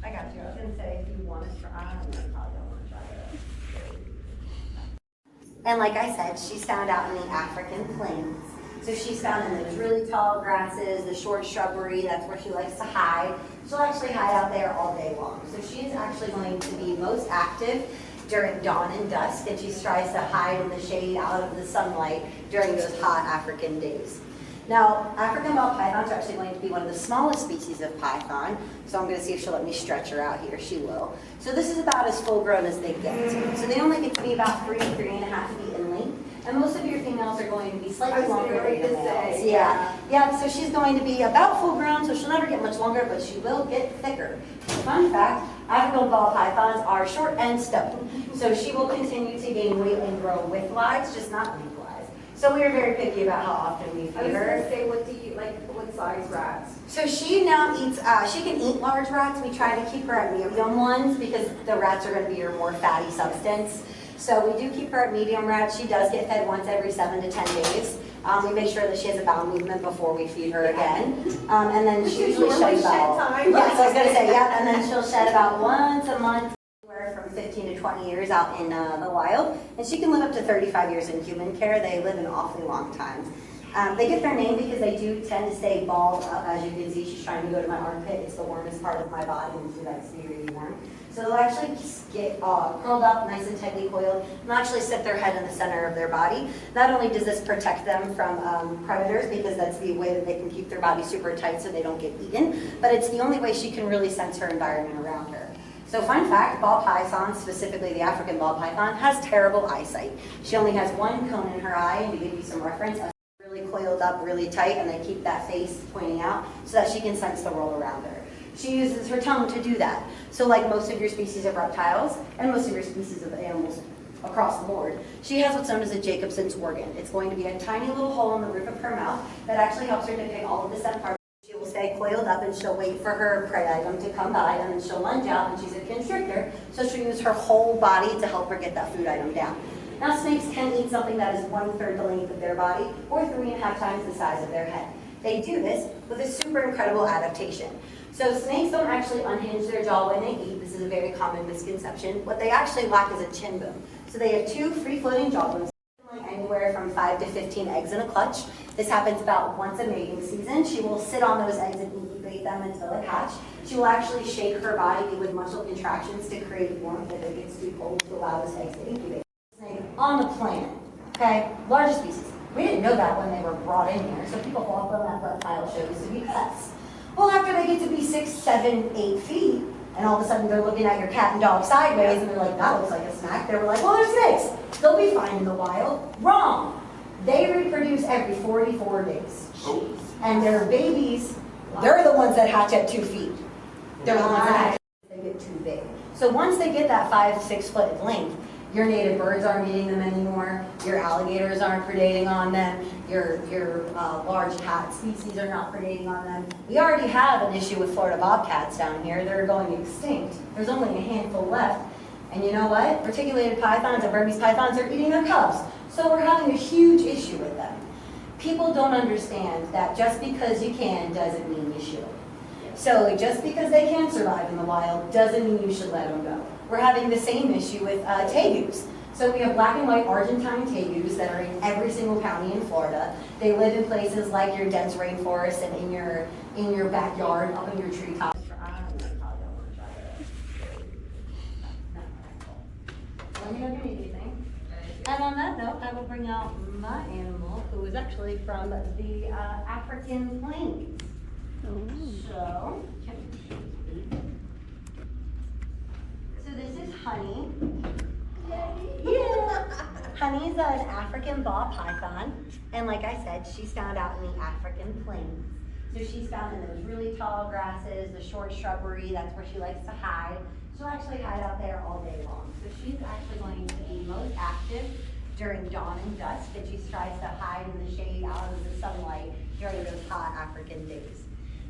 I got you. I was gonna say if you want to try, I probably don't want to try it. And like I said, she's found out in the African plains. So she's found in those really tall grasses, the short shrubbery, that's where she likes to hide. She'll actually hide out there all day long. So she is actually going to be most active during dawn and dusk, and she tries to hide in the shade out of the sunlight during those hot African days. Now, African ball pythons are actually going to be one of the smallest species of python, so I'm going to see if she'll let me stretch her out here. She will. So this is about as full grown as they get. So they only get to be about 3.5 feet in length, and most of your females are going to be slightly longer than the males. Yeah, so she's going to be about full grown, so she'll never get much longer, but she will get thicker. Fun fact, African ball pythons are short and stubby, so she will continue to gain weight and grow width-wise, just not length-wise. So we are very picky about how often we I was feed her. gonna say, what do you, like, what size rats? So she now eats, she can eat large rats. We try to keep her at medium ones because the rats are going to be your more fatty substance. So we do keep her at medium rats. She does get fed once every 7 to 10 days. We make sure that she has a bowel movement before we feed her again. And then she usually sheds about, shed time. yes, I was going to say, yeah, and then she'll shed about once a month, anywhere from 15 to 20 years out in the wild, and she can live up to 35 years in human care. They live an awfully long time. They get their name because they do tend to stay balled up. As you can see, she's trying to go to my armpit. It's the warmest part of my body, and she likes to be really warm. So they'll actually get curled up, nice and tightly coiled, and actually sit their head in the center of their body. Not only does this protect them from predators, because that's the way that they can keep their body super tight so they don't get eaten, but it's the only way she can really sense her environment around her. So fun fact, ball python, specifically the African ball python, has terrible eyesight. She only has one cone in her eye, and to give you some reference, really coiled up really tight, and they keep that face pointing out so that she can sense the world around her. She uses her tongue to do that. So like most of your species of reptiles and most of your species of animals across the board, she has what's known as a Jacobson's organ. It's going to be a tiny little hole in the roof of her mouth that actually helps her to pick all of the scent particles. She will stay coiled up and she'll wait for her prey item to come by, and then she'll lunge out, and she's a constrictor, so she'll use her whole body to help her get that food item down. Now snakes can eat something that is 1/3 the length of their body or 3.5 times the size of their head. They do this with a super incredible adaptation. So snakes don't actually unhinge their jaw when they eat. This is a very common misconception. What they actually lack is a chin bone. So they have 2 free-floating jaw bones, anywhere from 5 to 15 eggs in a clutch. This happens about once a mating season. She will sit on those eggs and incubate them until they hatch. She will actually shake her body with muscle contractions to create warmth if it gets too cold to allow those eggs to incubate. Snake on the planet, okay? Largest species. We didn't know that when they were brought in here, so people walk on that reptile shows to be pets. Well, after they get to be 6, 7, 8 feet, and all of a sudden they're looking at your cat and dog sideways, and they're like, that looks like a snack. They were like, well, they're snakes. They'll be fine in the wild. Wrong. They reproduce every 44 days. And their babies, they're the ones that hatch at 2 feet. They're the ones that hatch they get too big. So once they get that 5, 6 foot length, your native birds aren't eating them anymore. Your alligators aren't predating on them. Your large cat species are not predating on them. We already have an issue with Florida bobcats down here. They're going extinct. There's only a handful left. And you know what? Reticulated pythons and Burmese pythons are eating their cubs. So we're having a huge issue with them. People don't understand that just because you can doesn't mean you should. So just because they can survive in the wild doesn't mean you should let them go. We're having the same issue with tegus. So we have black and white Argentine tegus that are in every single county in Florida. They live in places like your dense rainforest and in your backyard, up in your treetops. Let me know if you need anything. And on that note, I will bring out my animal, who is actually from the African plains. So this is Honey. Yeah. Honey's an African ball python, and like I said, she's found out in the African plains. So she's found in those really tall grasses, the short shrubbery. That's where she likes to hide. She'll actually hide out there all day long. So she's actually going to be most active during dawn and dusk, and she tries to hide in the shade out of the sunlight during those hot African days.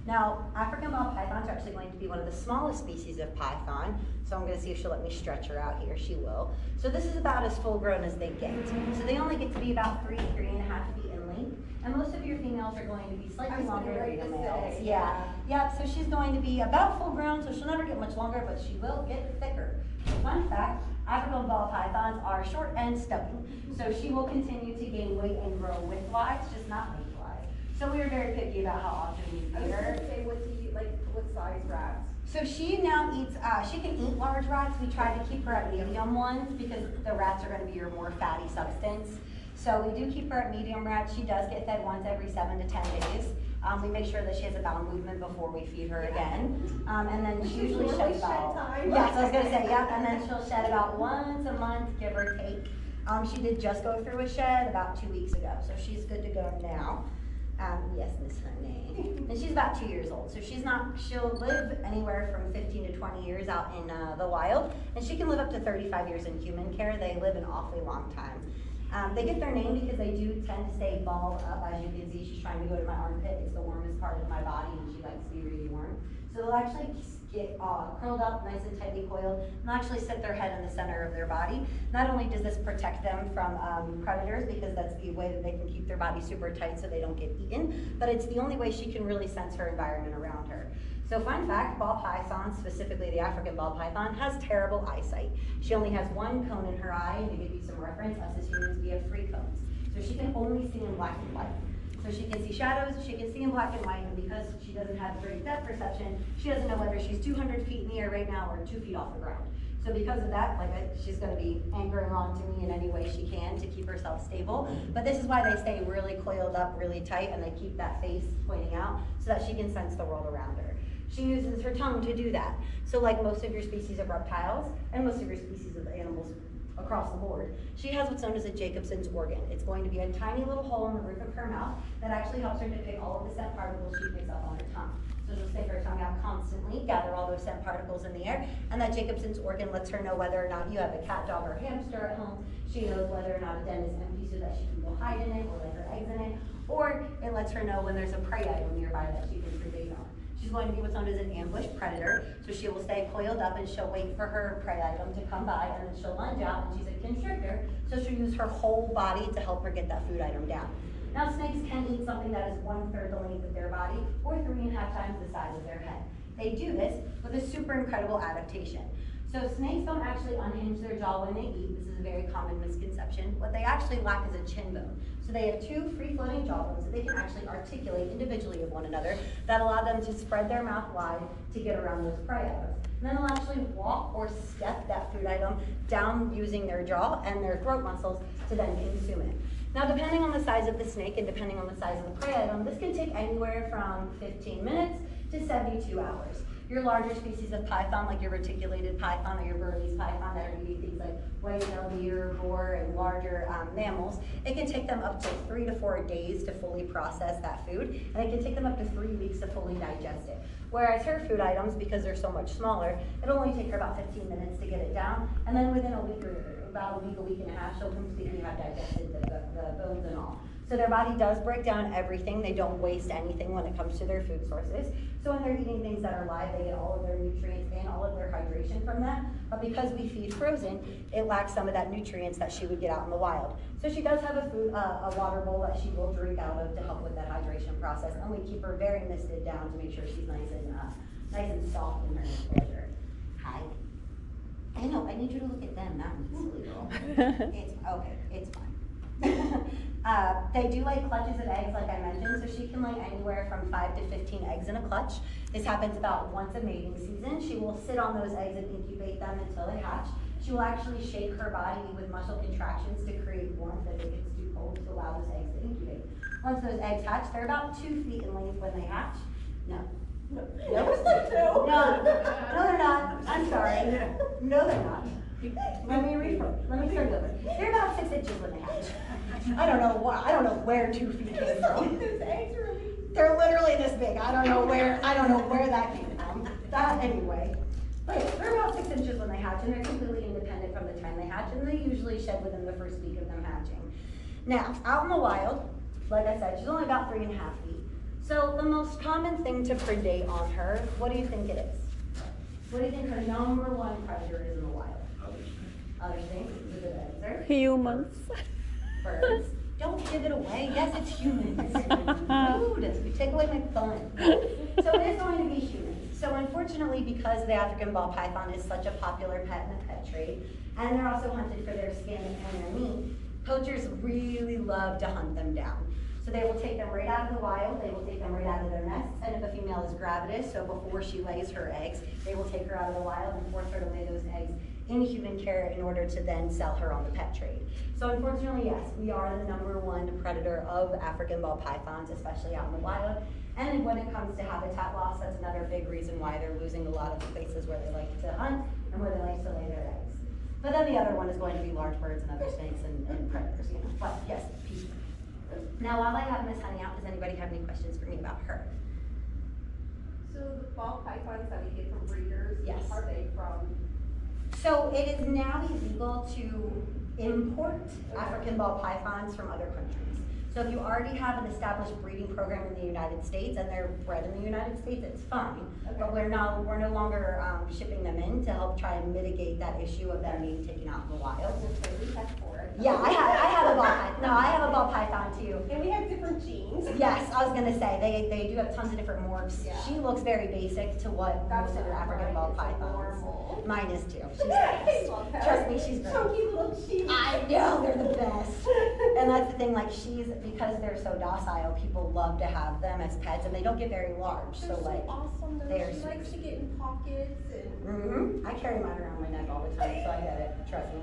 Now, African ball pythons are actually going to be one of the smallest species of python, so I'm going to see if she'll let me stretch her out here. She will. So this is about as full grown as they get. So they only get to be about 3.5 feet in length, and most of your females are going to be slightly longer than the males. Yeah, so she's going to be about full grown, so she'll never get much longer, but she will get thicker. So fun fact, African ball pythons are short and stubby, so she will continue to gain weight and grow width-wise, just not length-wise. So we were very picky about how often we feed her. What size rats? So she now eats, she can eat large rats. We try to keep her at medium ones because the rats are going to be your more fatty substance. So we do keep her at medium rats. She does get fed once every 7 to 10 days. We make sure that she has a bowel movement before we feed her again. And then she usually sheds about, yes, I was going to say, yep, and then she'll shed about once a month, give or take. She did just go through a shed about 2 weeks ago, so she's good to go now. Yes, Miss Honey. And she's about 2 years old, so she'll live anywhere from 15 to 20 years out in the wild, and she can live up to 35 years in human care. They live an awfully long time. They get their name because they do tend to stay balled up. As you can see, she's trying to go to my armpit. It's the warmest part of my body, and she likes to be really warm. So they'll actually get curled up, nice and tightly coiled, and actually sit their head in the center of their body. Not only does this protect them from predators, because that's the way that they can keep their body super tight so they don't get eaten, but it's the only way she can really sense her environment around her. So fun fact, ball python, specifically the African ball python, has terrible eyesight. She only has one cone in her eye, and to give you some reference, us as humans, we have 3 cones. So she can only see in black and white. So she can see shadows, she can see in black and white, and because she doesn't have great depth perception, she doesn't know whether she's 200 feet in the air right now or 2 feet off the ground. So because of that, she's gonna be anchoring on to me in any way she can to keep herself stable. But this is why they stay really coiled up, really tight, and they keep that face pointing out so that she can sense the world around her. She uses her tongue to do that. So like most of your species of reptiles, and most of your species of animals across the board, she has what's known as a Jacobson's organ. It's going to be a tiny little hole in the roof of her mouth that actually helps her to pick all of the scent particles she picks up on her tongue. So she'll stick her tongue out constantly, gather all those scent particles in the air, and that Jacobson's organ lets her know whether or not you have a cat, dog, or hamster at home. She knows whether or not a den is empty so that she can go hide in it or lay her eggs in it, or it lets her know when there's a prey item nearby that she can predate on. She's going to be what's known as an ambush predator, so she will stay coiled up and she'll wait for her prey item to come by, and then she'll lunge out, and she's a constrictor, so she'll use her whole body to help her get that food item down. Now snakes can eat something that is 1/3 the length of their body, or 3.5 times the size of their head. They do this with a super incredible adaptation. So snakes don't actually unhinge their jaw when they eat. This is a very common misconception. What they actually lack is a chin bone. So they have 2 free-floating jaw bones that they can actually articulate individually of one another that allow them to spread their mouth wide to get around those prey items. And then they'll actually walk or step that food item down using their jaw and their throat muscles to then consume it. Now, depending on the size of the snake and depending on the size of the prey item, this can take anywhere from 15 minutes to 72 hours. Your larger species of python, like your reticulated python or your Burmese python that are eating things like white-tailed deer, boar, and larger mammals, it can take them up to 3 to 4 days to fully process that food, and it can take them up to 3 weeks to fully digest it. Whereas her food items, because they're so much smaller, it'll only take her about 15 minutes to get it down, and then within a week or about a week and a half, she'll completely have digested the bones and all. So their body does break down everything. They don't waste anything when it comes to their food sources. So when they're eating things that are live, they get all of their nutrients and all of their hydration from that. But because we feed frozen, it lacks some of that nutrients that she would get out in the wild. So she does have a water bowl that she will drink out of to help with that hydration process. And we keep her very misted down to make sure she's nice and soft in her enclosure. Hi. I know, I need you to look at them, not me, silly girl. It's fine. They do lay clutches of eggs, like I mentioned, so she can lay anywhere from 5 to 15 eggs in a clutch. This happens about once a mating season. She will sit on those eggs and incubate them until they hatch. She will actually shake her body with muscle contractions to create warmth if it gets too cold to allow those eggs to incubate. Once those eggs hatch, they're about 2 feet in length when they hatch. No, they're not. I'm sorry. No, they're not. Let me start over. They're about 6 inches when they hatch. I don't know where 2 feet came from. They're literally this big. I don't know where that came from. That anyway. But yeah, they're about 6 inches when they hatch, and they're completely independent from the time they hatch, and they usually shed within the first week of them hatching. Now, out in the wild, like I said, she's only about 3.5 feet. So the most common thing to predate on her, what do you think it is? What do you think her number 1 predator is in the wild? Other things? Is a good answer. Humans. Birds. Don't give it away. Yes, it's humans. Rude. You take away my fun. So it is going to be humans. So unfortunately, because the African ball python is such a popular pet in the pet trade, and they're also hunted for their skin and their meat, poachers really love to hunt them down. So they will take them right out of the wild, they will take them right out of their nests, and if a female is gravidous, so before she lays her eggs, they will take her out of the wild and force her to lay those eggs in human care in order to then sell her on the pet trade. So unfortunately, yes, we are the number 1 predator of African ball pythons, especially out in the wild. And when it comes to habitat loss, that's another big reason why they're losing a lot of places where they like to hunt and where they like to lay their eggs. But then the other one is going to be large birds and other snakes and predators, you know. But yes, peace. Now, while I have Miss Honey out, does anybody have any questions for me about her? So the ball pythons that we get from breeders, Yes. are they from? So it is now illegal to import African ball pythons from other countries. So if you already have an established breeding program in the United States and they're bred in the United States, it's fine. But we're no longer shipping them in to help try and mitigate that issue of them being taken out in the wild. Yeah, I have a ball python. No, I have a ball python too. And we have different genes. Yes, I was gonna say, they do have tons of different morphs. Yeah. She looks very basic to what most of your African ball pythons. Normal. Mine is too. She's I best. love her. Trust me, she's great. Chunky little cheeks. I know, they're the best. And that's the thing, like because they're so docile, people love to have them as pets and they don't get very large. They're So like, awesome though. they're She likes to get in pockets and. I carry mine around my neck all the time, so I get it, trust me.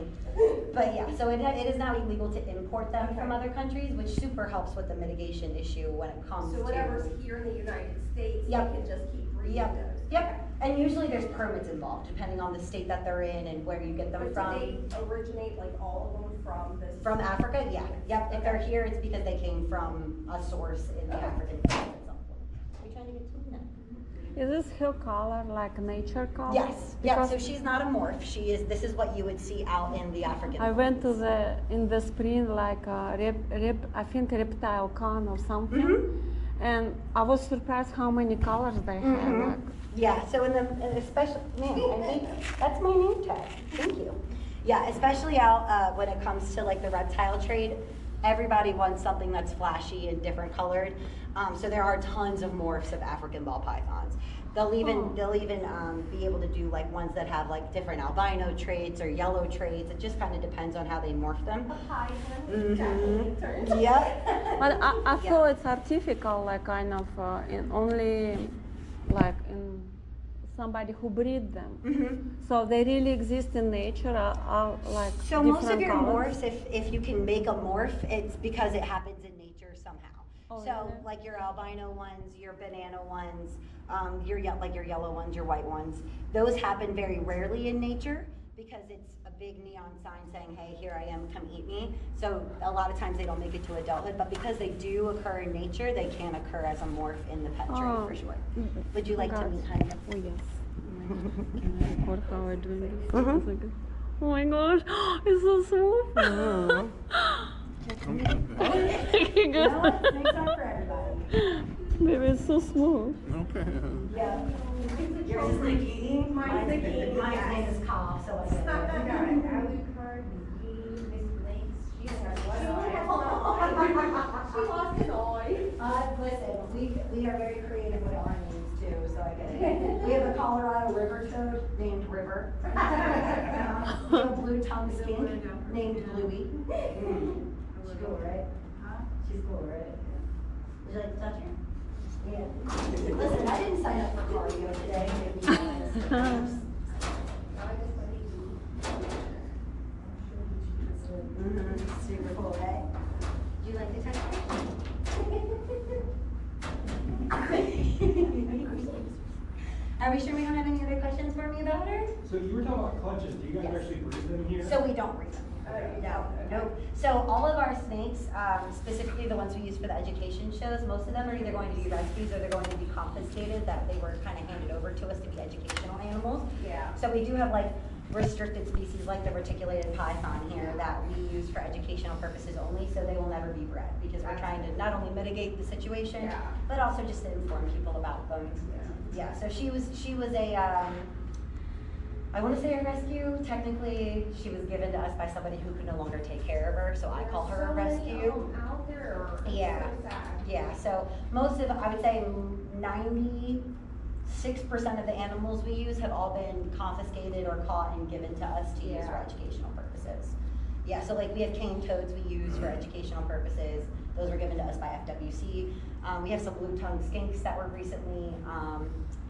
But yeah, so it is now illegal to import them from other countries, which super helps with the mitigation issue when it comes to. So whatever's here in the United States, Yep. they can just keep breeding Yep, those. yep. And usually there's permits involved, depending on the state that they're in and where you get them But from. do they originate, like all of them from this? From Africa, yeah, yep. If they're here, it's because they came from a source in the African continent at some point. Are you trying to get to me now? Is this her color like nature color? Yes, yeah, Because so she's not a morph. This is what you would see out in the African. I went to plains. in the spring like I think Reptile Con or something, Mm-hmm. and I was surprised how many colors they had. Like, Yeah, so in especially, man, I think that's my name tag. Thank you. Yeah, especially out when it comes to like the reptile trade, everybody wants something that's flashy and different colored. So there are tons of morphs of African ball pythons. They'll even be able to do like ones that have like different albino traits or yellow traits. It just kind of depends on how they morph them. Mm-hmm. Yeah. but I feel it's artificial, like kind of in only like in somebody who breed them. So they really exist in nature, are like So most of different your colors. morphs, if you can make a morph, it's because it happens in nature somehow. Oh, So really? like your albino ones, your banana ones, your yellow ones, your white ones, those happen very rarely in nature because it's a big neon sign saying, hey, here I am, come eat me. So a lot of times they don't make it to adulthood, but because they do occur in nature, they can occur as a morph in the pet trade Oh. for sure. Would you like to Got meet it. honey? Oh yes. Can I record how I doing this? Oh my gosh, it's so smooth. Okay, You know good. what? Snakes aren't for everybody. Baby, it's so smooth. Okay. Yeah. Yours is Nikki. Mine's Nikki, Mine's yes. name is Kyle, so I get She lost an eye. Listen, we are very creative with our names too, so I get it. We have a Colorado river toad named River. We have a blue tongue skink named Bluey. She's cool, right? She's cool, right? Would you like to touch her? Yeah. Listen, I didn't sign up for cardio today, to be honest. Super cool, right? Would you like to touch her? Are we sure we don't have any other questions for me about her? So you were talking about clutches. Do you guys Yes. actually breed them here? So we don't breed them. No. So all of our snakes, specifically the ones we use for the education shows, most of them are either going to be rescues or they're going to be confiscated, that they were kind of handed over to us to be educational animals. Yeah. So we do have like restricted species like the reticulated python here that we use for educational purposes only, so they will never be bred because we're trying to not only mitigate the situation, Yeah. but also just to inform people about them. Yeah, so she was a, I want to say a rescue. Technically, she was given to us by somebody who could no longer take care of her, so I call her a rescue. Out there. Yeah. So sad. Yeah, so most of, I would say 96% of the animals we use have all been confiscated or caught and given to us to use for educational purposes. Yeah, so like we have cane toads we use for educational purposes. Those were given to us by FWC. We have some blue-tongued skinks that were recently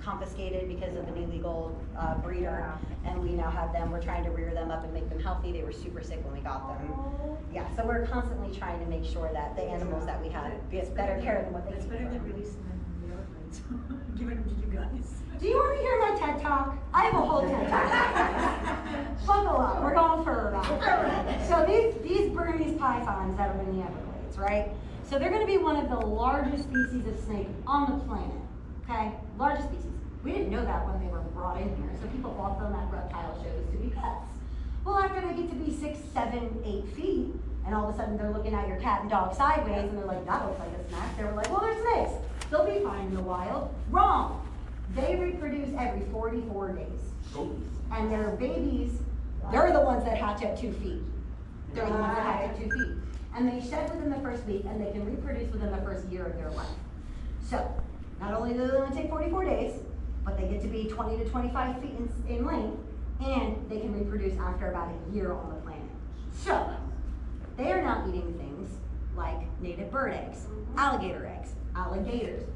confiscated because of an illegal breeder, and we now have them. We're trying to rear them up and make them healthy. They were super sick when we got them. Yeah, so we're constantly trying to make sure that the animals that we have get better care than what they It's need better from. than releasing them from the airplanes. Giving them to you guys. Do you want to hear my TED Talk? I have a whole TED Talk. Buckle up, we're going for a ride. So these Burmese pythons that are in the Everglades, right? So they're going to be one of the largest species of snake on the planet, okay? Largest species. We didn't know that when they were brought in here, so people bought them at reptile shows to be pets. Well, after they get to be 6, 7, 8 feet, and all of a sudden they're looking at your cat and dog sideways, and they're like, that looks like a snack. They were like, well, they're snakes. They'll be fine in the wild. Wrong. They reproduce every 44 days. And their babies, they're the ones that hatch at 2 feet. They're the ones that hatch at 2 feet. And they shed within the first week, and they can reproduce within the first year of their life. So, not only do they only take 44 days, but they get to be 20 to 25 feet in length, and they can reproduce after about a year on the planet. So, they are now eating things like native bird eggs, alligators,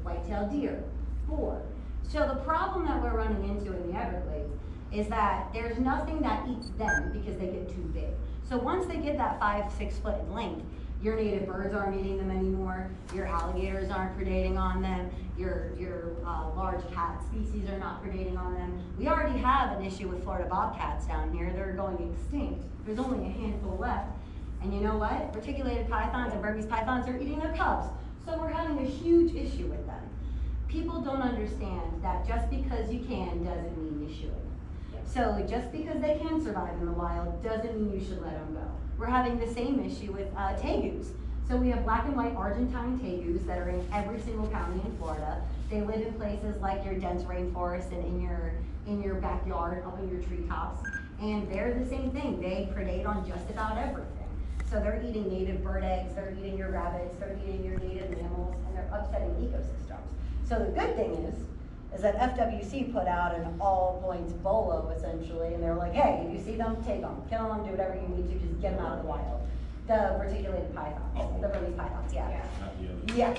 white-tailed deer, boar. So the problem that we're running into in the Everglades is that there's nothing that eats them because they get too big. So once they get that 5-6 foot in length, your native birds aren't eating them anymore, your alligators aren't predating on them, your large cat species are not predating on them. We already have an issue with Florida bobcats down here. They're going extinct. There's only a handful left. And you know what? Reticulated pythons and Burmese pythons are eating their cubs. So we're having a huge issue with them. People don't understand that just because you can doesn't mean you should. So just because they can survive in the wild doesn't mean you should let them go. We're having the same issue with tegus. So we have black and white Argentine tegus that are in every single county in Florida. They live in places like your dense rainforest and in your backyard, up in your treetops. And they're the same thing. They predate on just about everything. So they're eating native bird eggs, they're eating your rabbits, they're eating your native mammals, and they're upsetting ecosystems. So the good thing is that FWC put out an all points BOLO essentially, and they're like, hey, if you see them, take them, kill them, do whatever you need to, just get them out of the wild. The reticulated pythons, the Burmese pythons, yeah. Yeah.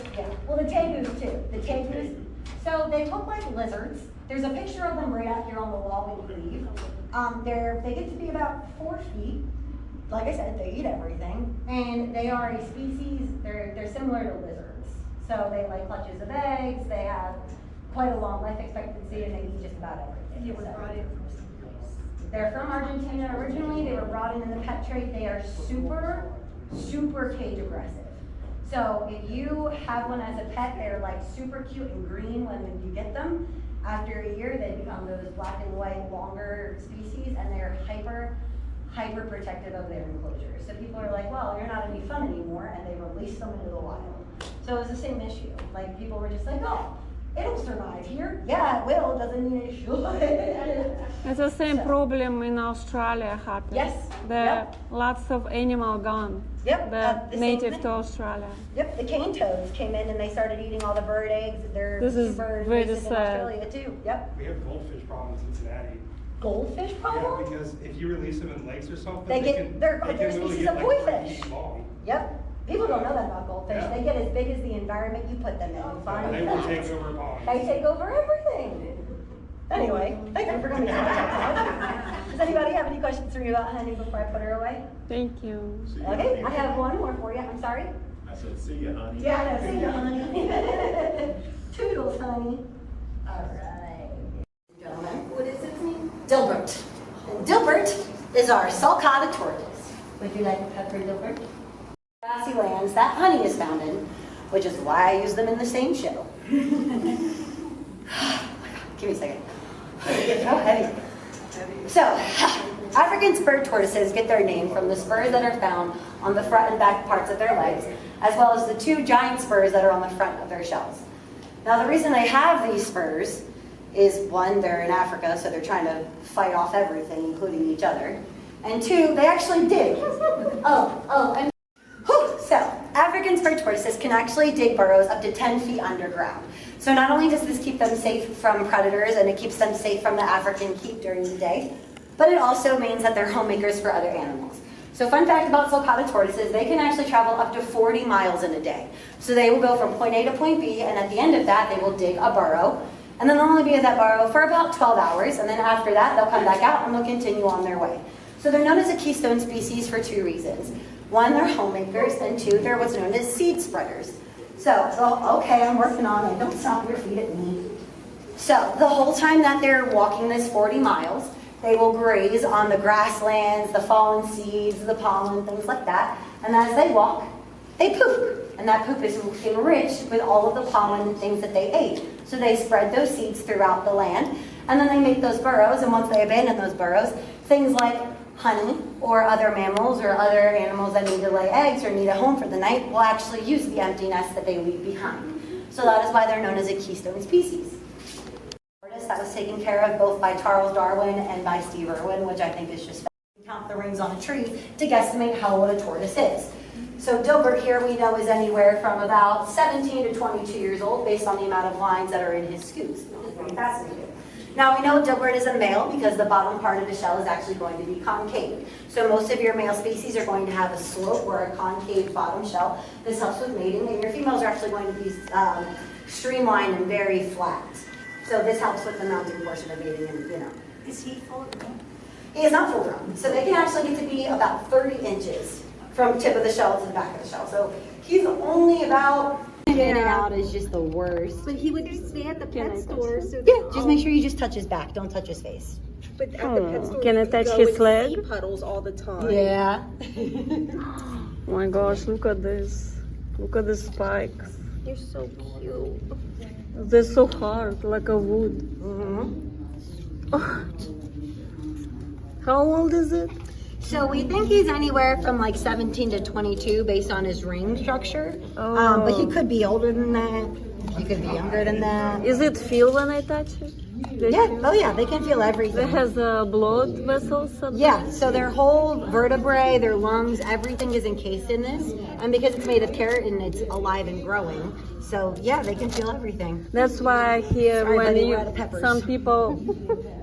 Well, the tegus too. The tegus, so they look like lizards. There's a picture of them right out here on the wall when you leave. They get to be about 4 feet. Like I said, they eat everything, and they are a species, they're similar to lizards. So they lay clutches of eggs, they have quite a long life expectancy, and they eat just about everything. They were brought in from someplace. They're from Argentina originally, they were brought in the pet trade. They are super, super cage aggressive. So if you have one as a pet, they're like super cute and green when you get them. After a year, they become those black and white, longer species, and they're hyper protective of their enclosures. So people are like, well, you're not any fun anymore, and they release them into the wild. So it was the same issue. Like, people were just like, oh, it'll survive here. Yeah, it will, doesn't mean it should. It's the same problem in Australia happened. Yes, There are yep. lots of animal gone. Yep, The the same native thing. to Australia. Yep, the cane toads came in and they started eating all the bird eggs. They're This is super very invasive in sad. Australia too. Yep. We have goldfish problems in Cincinnati. Goldfish Yeah, problem? because if you release them in lakes or something, They get- can, they're they can literally species get of like koi 3 fish. feet long. Yep. People don't know that about goldfish. Yeah. They get as big as the environment you put them in. And they will take over ponds. They take over everything. Anyway, thank you for coming to my talk. Does anybody have any questions for me about honey before I put her away? Thank you. Okay, I have one more for you. I'm sorry. I said, see ya, honey. Yeah, see you, honey. Toodles, honey. All right. Gentlemen, what is its name? Dilbert. And Dilbert is our sulcata tortoise. Would you like to pepper Dilbert? Grassy lands that honey is found in, which is why I use them in the same show. Give me a second. It's so heavy. So, African spurred tortoises get their name from the spurs that are found on the front and back parts of their legs, as well as the 2 giant spurs that are on the front of their shells. Now, the reason they have these spurs is 1, they're in Africa, so they're trying to fight off everything, including each other. And 2, they actually dig. And so, African spurred tortoises can actually dig burrows up to 10 feet underground. So not only does this keep them safe from predators and it keeps them safe from the African keep during the day, but it also means that they're homemakers for other animals. So fun fact about sulcata tortoises, they can actually travel up to 40 miles in a day. So they will go from point A to point B, and at the end of that, they will dig a burrow, and then they'll only be at that burrow for about 12 hours, and then after that, they'll come back out and they'll continue on their way. So they're known as a keystone species for 2 reasons. 1, they're homemakers, and 2, they're what's known as seed spreaders. So, okay, I'm working on it. Don't stomp your feet at me. So, the whole time that they're walking this 40 miles, they will graze on the grasslands, the fallen seeds, the pollen, things like that. And as they walk, they poop. And that poop is enriched with all of the pollen and things that they ate. So they spread those seeds throughout the land. And then they make those burrows, and once they abandon those burrows, things like honey or other mammals or other animals that need to lay eggs or need a home for the night will actually use the empty nest that they leave behind. So that is why they're known as a keystone species. That was taken care of both by Charles Darwin and by Steve Irwin, which I think is just count the rings on a tree to guesstimate how old a tortoise is. So Dilbert here we know is anywhere from about 17 to 22 years old based on the amount of lines that are in his scoops, which is very fascinating. Now we know Dilbert is a male because the bottom part of the shell is actually going to be concave. So most of your male species are going to have a slope or a concave bottom shell. This helps with mating, and your females are actually going to be streamlined and very flat. So this helps with the mounting portion of mating, and Is he full grown? He is not full grown. So they can actually get to be about 30 inches from tip of the shell to the back of the shell. So he's only about in and out is just the worst. But he would stay at the pet store. So Yeah, just make sure you just touch his back. Don't touch his face. But at the pet store, Can I you touch go his and leg? see puddles all the time. Yeah. Oh my gosh, look at this. Look at the spikes. You're so cute. They're so hard, like a wood. How old is it? So we think he's anywhere from like 17 to 22 based on his ring structure. But he could be older than that. He could be younger than that. Is it feel when I touch it? Yeah. Oh yeah, they can feel It everything. has blood vessels. Something? Yeah, so their whole vertebrae, their lungs, everything is encased in this. And because it's made of keratin, it's alive and growing. So yeah, they can feel everything. That's why I hear Sorry, when buddy, we're out of peppers. some people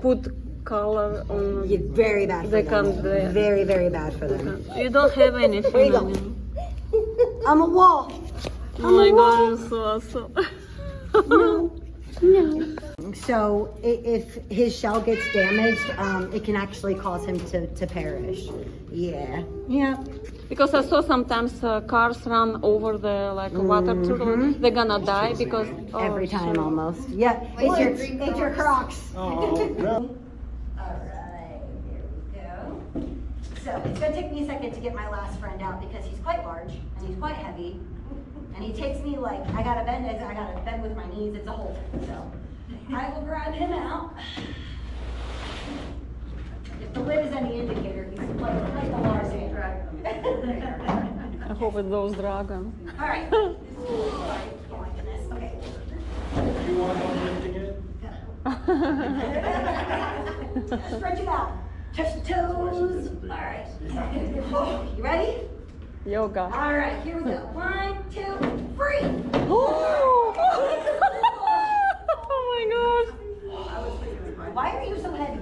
put color on. Yeah, very bad for They them. come there. Very, very bad for them. You don't have anything. Where you on going? you. I'm a wall. Oh my god, you're so awesome. So if his shell gets damaged, it can actually cause him to perish. Yeah. Yeah. Because I saw sometimes cars run over the water turtle. They're gonna die because Every time shit. almost. Yeah. It's your Crocs. Oh, no. All right, here we go. So it's gonna take me a second to get my last friend out because he's quite large and he's quite heavy. And he takes me like, I gotta bend with my knees, it's a whole thing, so. I will grab him out. If the lid is any indicator, he's like the large dragon. I hope it goes dragon. All right. Oh my goodness, okay. You want help lifting it? Stretch it out. Touch the toes. All right. You ready? Yoga. All right, here we go. 1, 2, 3. Oh my gosh. Why are you so heavy?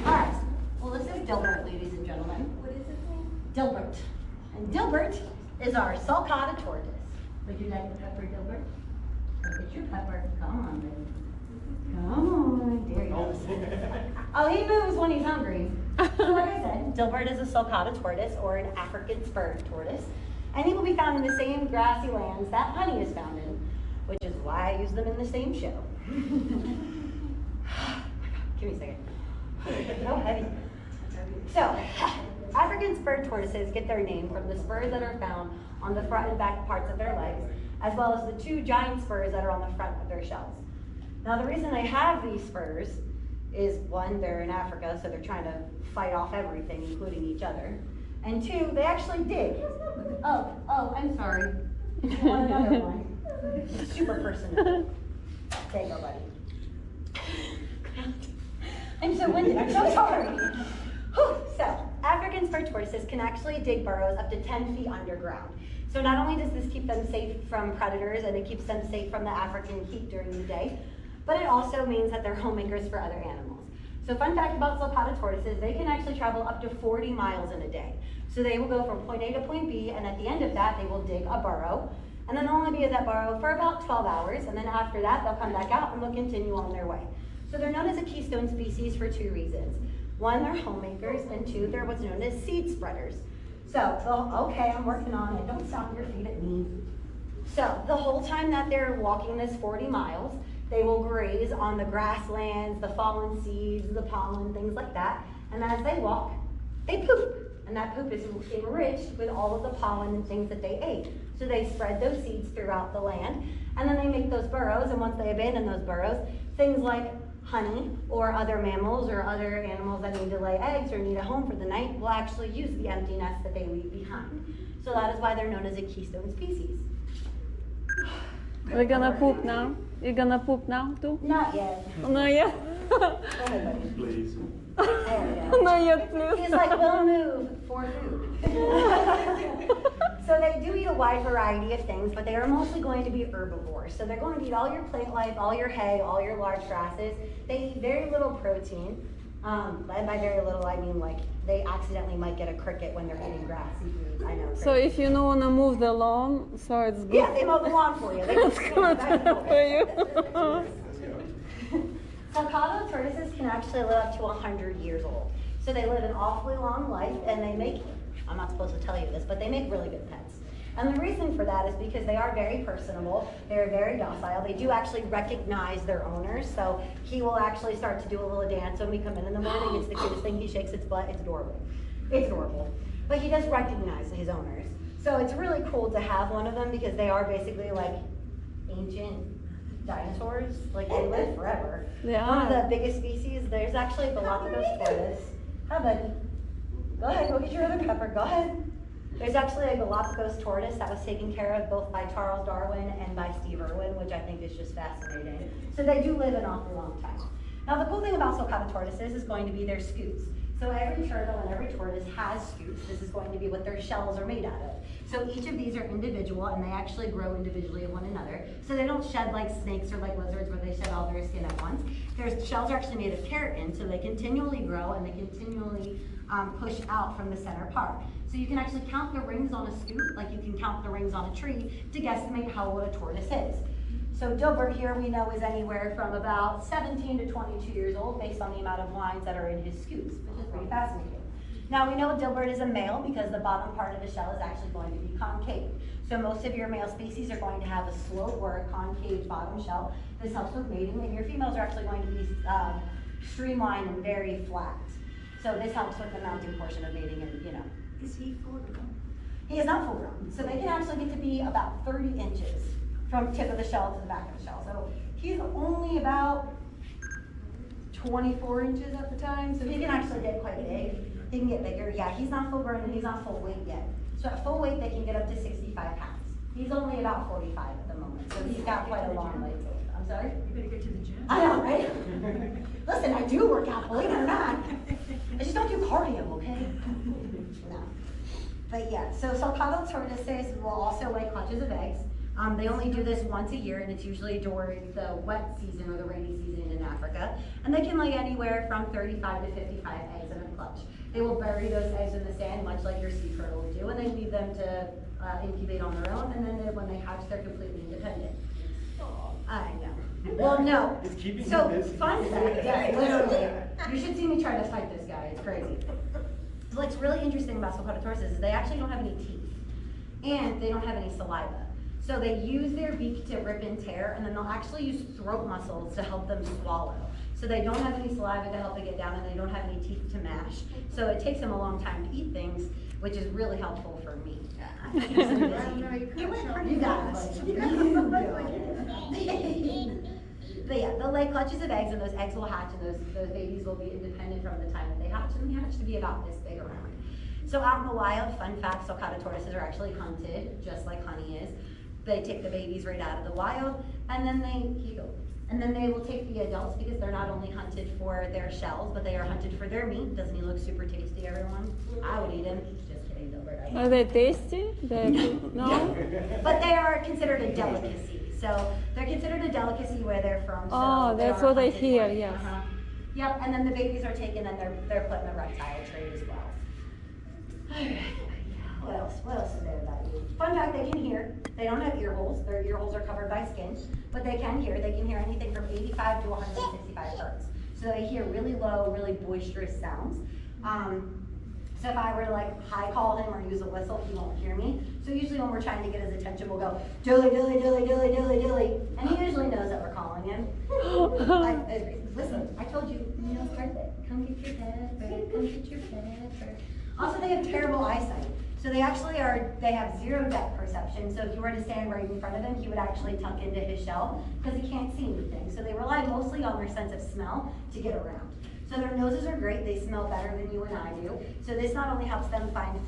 All right. Well, this is Dilbert, ladies and gentlemen. What is his name? Dilbert. And Dilbert is our sulcata tortoise. Would you like the pepper, Dilbert? Get your pepper. Come on, baby. Come on. There he goes. Oh, he moves when he's hungry. So like I said, Dilbert is a sulcata tortoise or an African spurred tortoise. And he will be found in the same grassy lands that honey is found in, which is why I use them in the same show. Give me a second. So heavy. So, African spurred tortoises get their name from the spurs that are found on the front and back parts of their legs, as well as the 2 giant spurs that are on the front of their shells. Now, the reason they have these spurs is 1, they're in Africa, so they're trying to fight off everything, including each other. And 2, they actually dig. Oh, I'm sorry. You want another one? Super personal. There you go, buddy. I'm so winded, I'm so sorry. Whew. So, African spurred tortoises can actually dig burrows up to 10 feet underground. So not only does this keep them safe from predators and it keeps them safe from the African heat during the day, but it also means that they're homemakers for other animals. So fun fact about sulcata tortoises, they can actually travel up to 40 miles in a day. So they will go from point A to point B, and at the end of that, they will dig a burrow, and then they'll only be at that burrow for about 12 hours, and then after that, they'll come back out and they'll continue on their way. So they're known as a keystone species for 2 reasons. 1, they're homemakers, and 2, they're what's known as seed spreaders. So, okay, I'm working on it. Don't stomp your feet at me. So the whole time that they're walking this 40 miles, they will graze on the grasslands, the fallen seeds, the pollen, things like that. And as they walk, they poop. And that poop is enriched with all of the pollen and things that they ate. So they spread those seeds throughout the land. And then they make those burrows. And once they abandon those burrows, things like honey or other mammals or other animals that need to lay eggs or need a home for the night will actually use the empty nest that they leave behind. So that is why they're known as a keystone species. We're gonna poop now. You're gonna poop now too? Not yet. No, yeah. Go ahead, buddy. Please. There we go. Not yet, please. He's like, we'll move for food. So they do eat a wide variety of things, but they are mostly going to be herbivores. So they're going to eat all your plant life, all your hay, all your large grasses. They eat very little protein. And by very little, I mean like they accidentally might get a cricket when they're eating grassy food. I know. So if you don't wanna move the lawn, so it's good. Yeah, they mow the lawn for you. They It's good for you. Sulcata tortoises can actually live up to 100 years old. So they live an awfully long life, and they make, I'm not supposed to tell you this, but they make really good pets. And the reason for that is because they are very personable, they're very docile, they do actually recognize their owners, so he will actually start to do a little dance when we come in the morning. It's the cutest thing, he shakes its butt, it's adorable. It's adorable. But he does recognize his owners. So it's really cool to have one of them because they are basically like ancient dinosaurs, like they live forever. They One of are. the biggest species, there's actually the Galapagos tortoise. Hi, buddy. Go ahead, go get your other pepper, go ahead. There's actually a Galapagos tortoise that was taken care of both by Charles Darwin and by Steve Irwin, which I think is just fascinating. So they do live an awfully long time. Now the cool thing about sulcata tortoises is going to be their scutes. So every turtle and every tortoise has scutes. This is going to be what their shells are made out of. So each of these are individual and they actually grow individually of one another. So they don't shed like snakes or like lizards where they shed all their skin at once. Their shells are actually made of keratin, so they continually grow and they continually push out from the center part. So you can actually count the rings on a scute like you can count the rings on a tree to guesstimate how old a tortoise is. So Dilbert here we know is anywhere from about 17 to 22 years old based on the amount of lines that are in his scutes, which is pretty fascinating. Now we know Dilbert is a male because the bottom part of the shell is actually going to be concave. So most of your male species are going to have a slope or a concave bottom shell. This helps with mating, and your females are actually going to be streamlined and very flat. So this helps with the mounting portion of mating and, you know. Is he full grown? He is not full grown. So they can actually get to be about 30 inches from tip of the shell to the back of the shell. So he's only about 24 inches at the time. So he can actually get quite big. He can get bigger. Yeah, he's not full grown and he's not full weight yet. So at full weight, they can get up to 65 pounds. He's only about 45 at the moment. So he's got quite a long way to it. I'm sorry? You better get to the gym. I know, right? Listen, I do work out, believe it or not. I just don't do cardio, okay? No. But yeah, so sulcata tortoises will also lay clutches of eggs. They only do this once a year, and it's usually during the wet season or the rainy season in Africa. And they can lay anywhere from 35 to 55 eggs in a clutch. They will bury those eggs in the sand, much like your sea turtle would do, and they leave them to incubate on their own. And then when they hatch, they're completely independent. I know. Well, no. It's keeping So, you busy. fun fact, yeah, literally. You should see me try to fight this guy. It's crazy. So what's really interesting about sulcata tortoises is they actually don't have any teeth, and they don't have any saliva. So they use their beak to rip and tear, and then they'll actually use throat muscles to help them swallow. So they don't have any saliva to help it get down, and they don't have any teeth to mash. So it takes them a long time to eat things, which is really helpful for me. I'm so busy. You got it, buddy. But yeah, they'll lay clutches of eggs, and those eggs will hatch, and those babies will be independent from the time that they hatch, and they hatch to be about this big around. So out in the wild, fun fact, sulcata tortoises are actually hunted, just like honey is. They take the babies right out of the wild, and then they will take the adults because they're not only hunted for their shells, but they are hunted for their meat. Doesn't he look super tasty, everyone? I would eat him. Just kidding, Dilbert. Are they tasty? No? But they are considered a delicacy. So they're considered a delicacy where they're from. So Oh, that's are what I hunted hear, for. yes. Uh-huh. Yep, and then the babies are taken and they're put in the reptile trade as well. What else is there about you? Fun fact, they can hear. They don't have ear holes. Their ear holes are covered by skin, but they can hear. They can hear anything from 85 to 165 hertz. So they hear really low, really boisterous sounds. So if I were to like high call him or use a whistle, he won't hear me. So usually when we're trying to get his attention, we'll go, dilly, dilly, dilly, dilly, dilly, dilly. And he usually knows that we're calling him. Listen, I told you, Neil's birthday. Come get your pepper, come get your pepper. Also, they have terrible eyesight. So they actually they have zero depth perception. So if you were to stand right in front of him, he would actually tuck into his shell because he can't see anything. So they rely mostly on their sense of smell to get around. So their noses are great. They smell better than you and I do. So this not only helps them find food,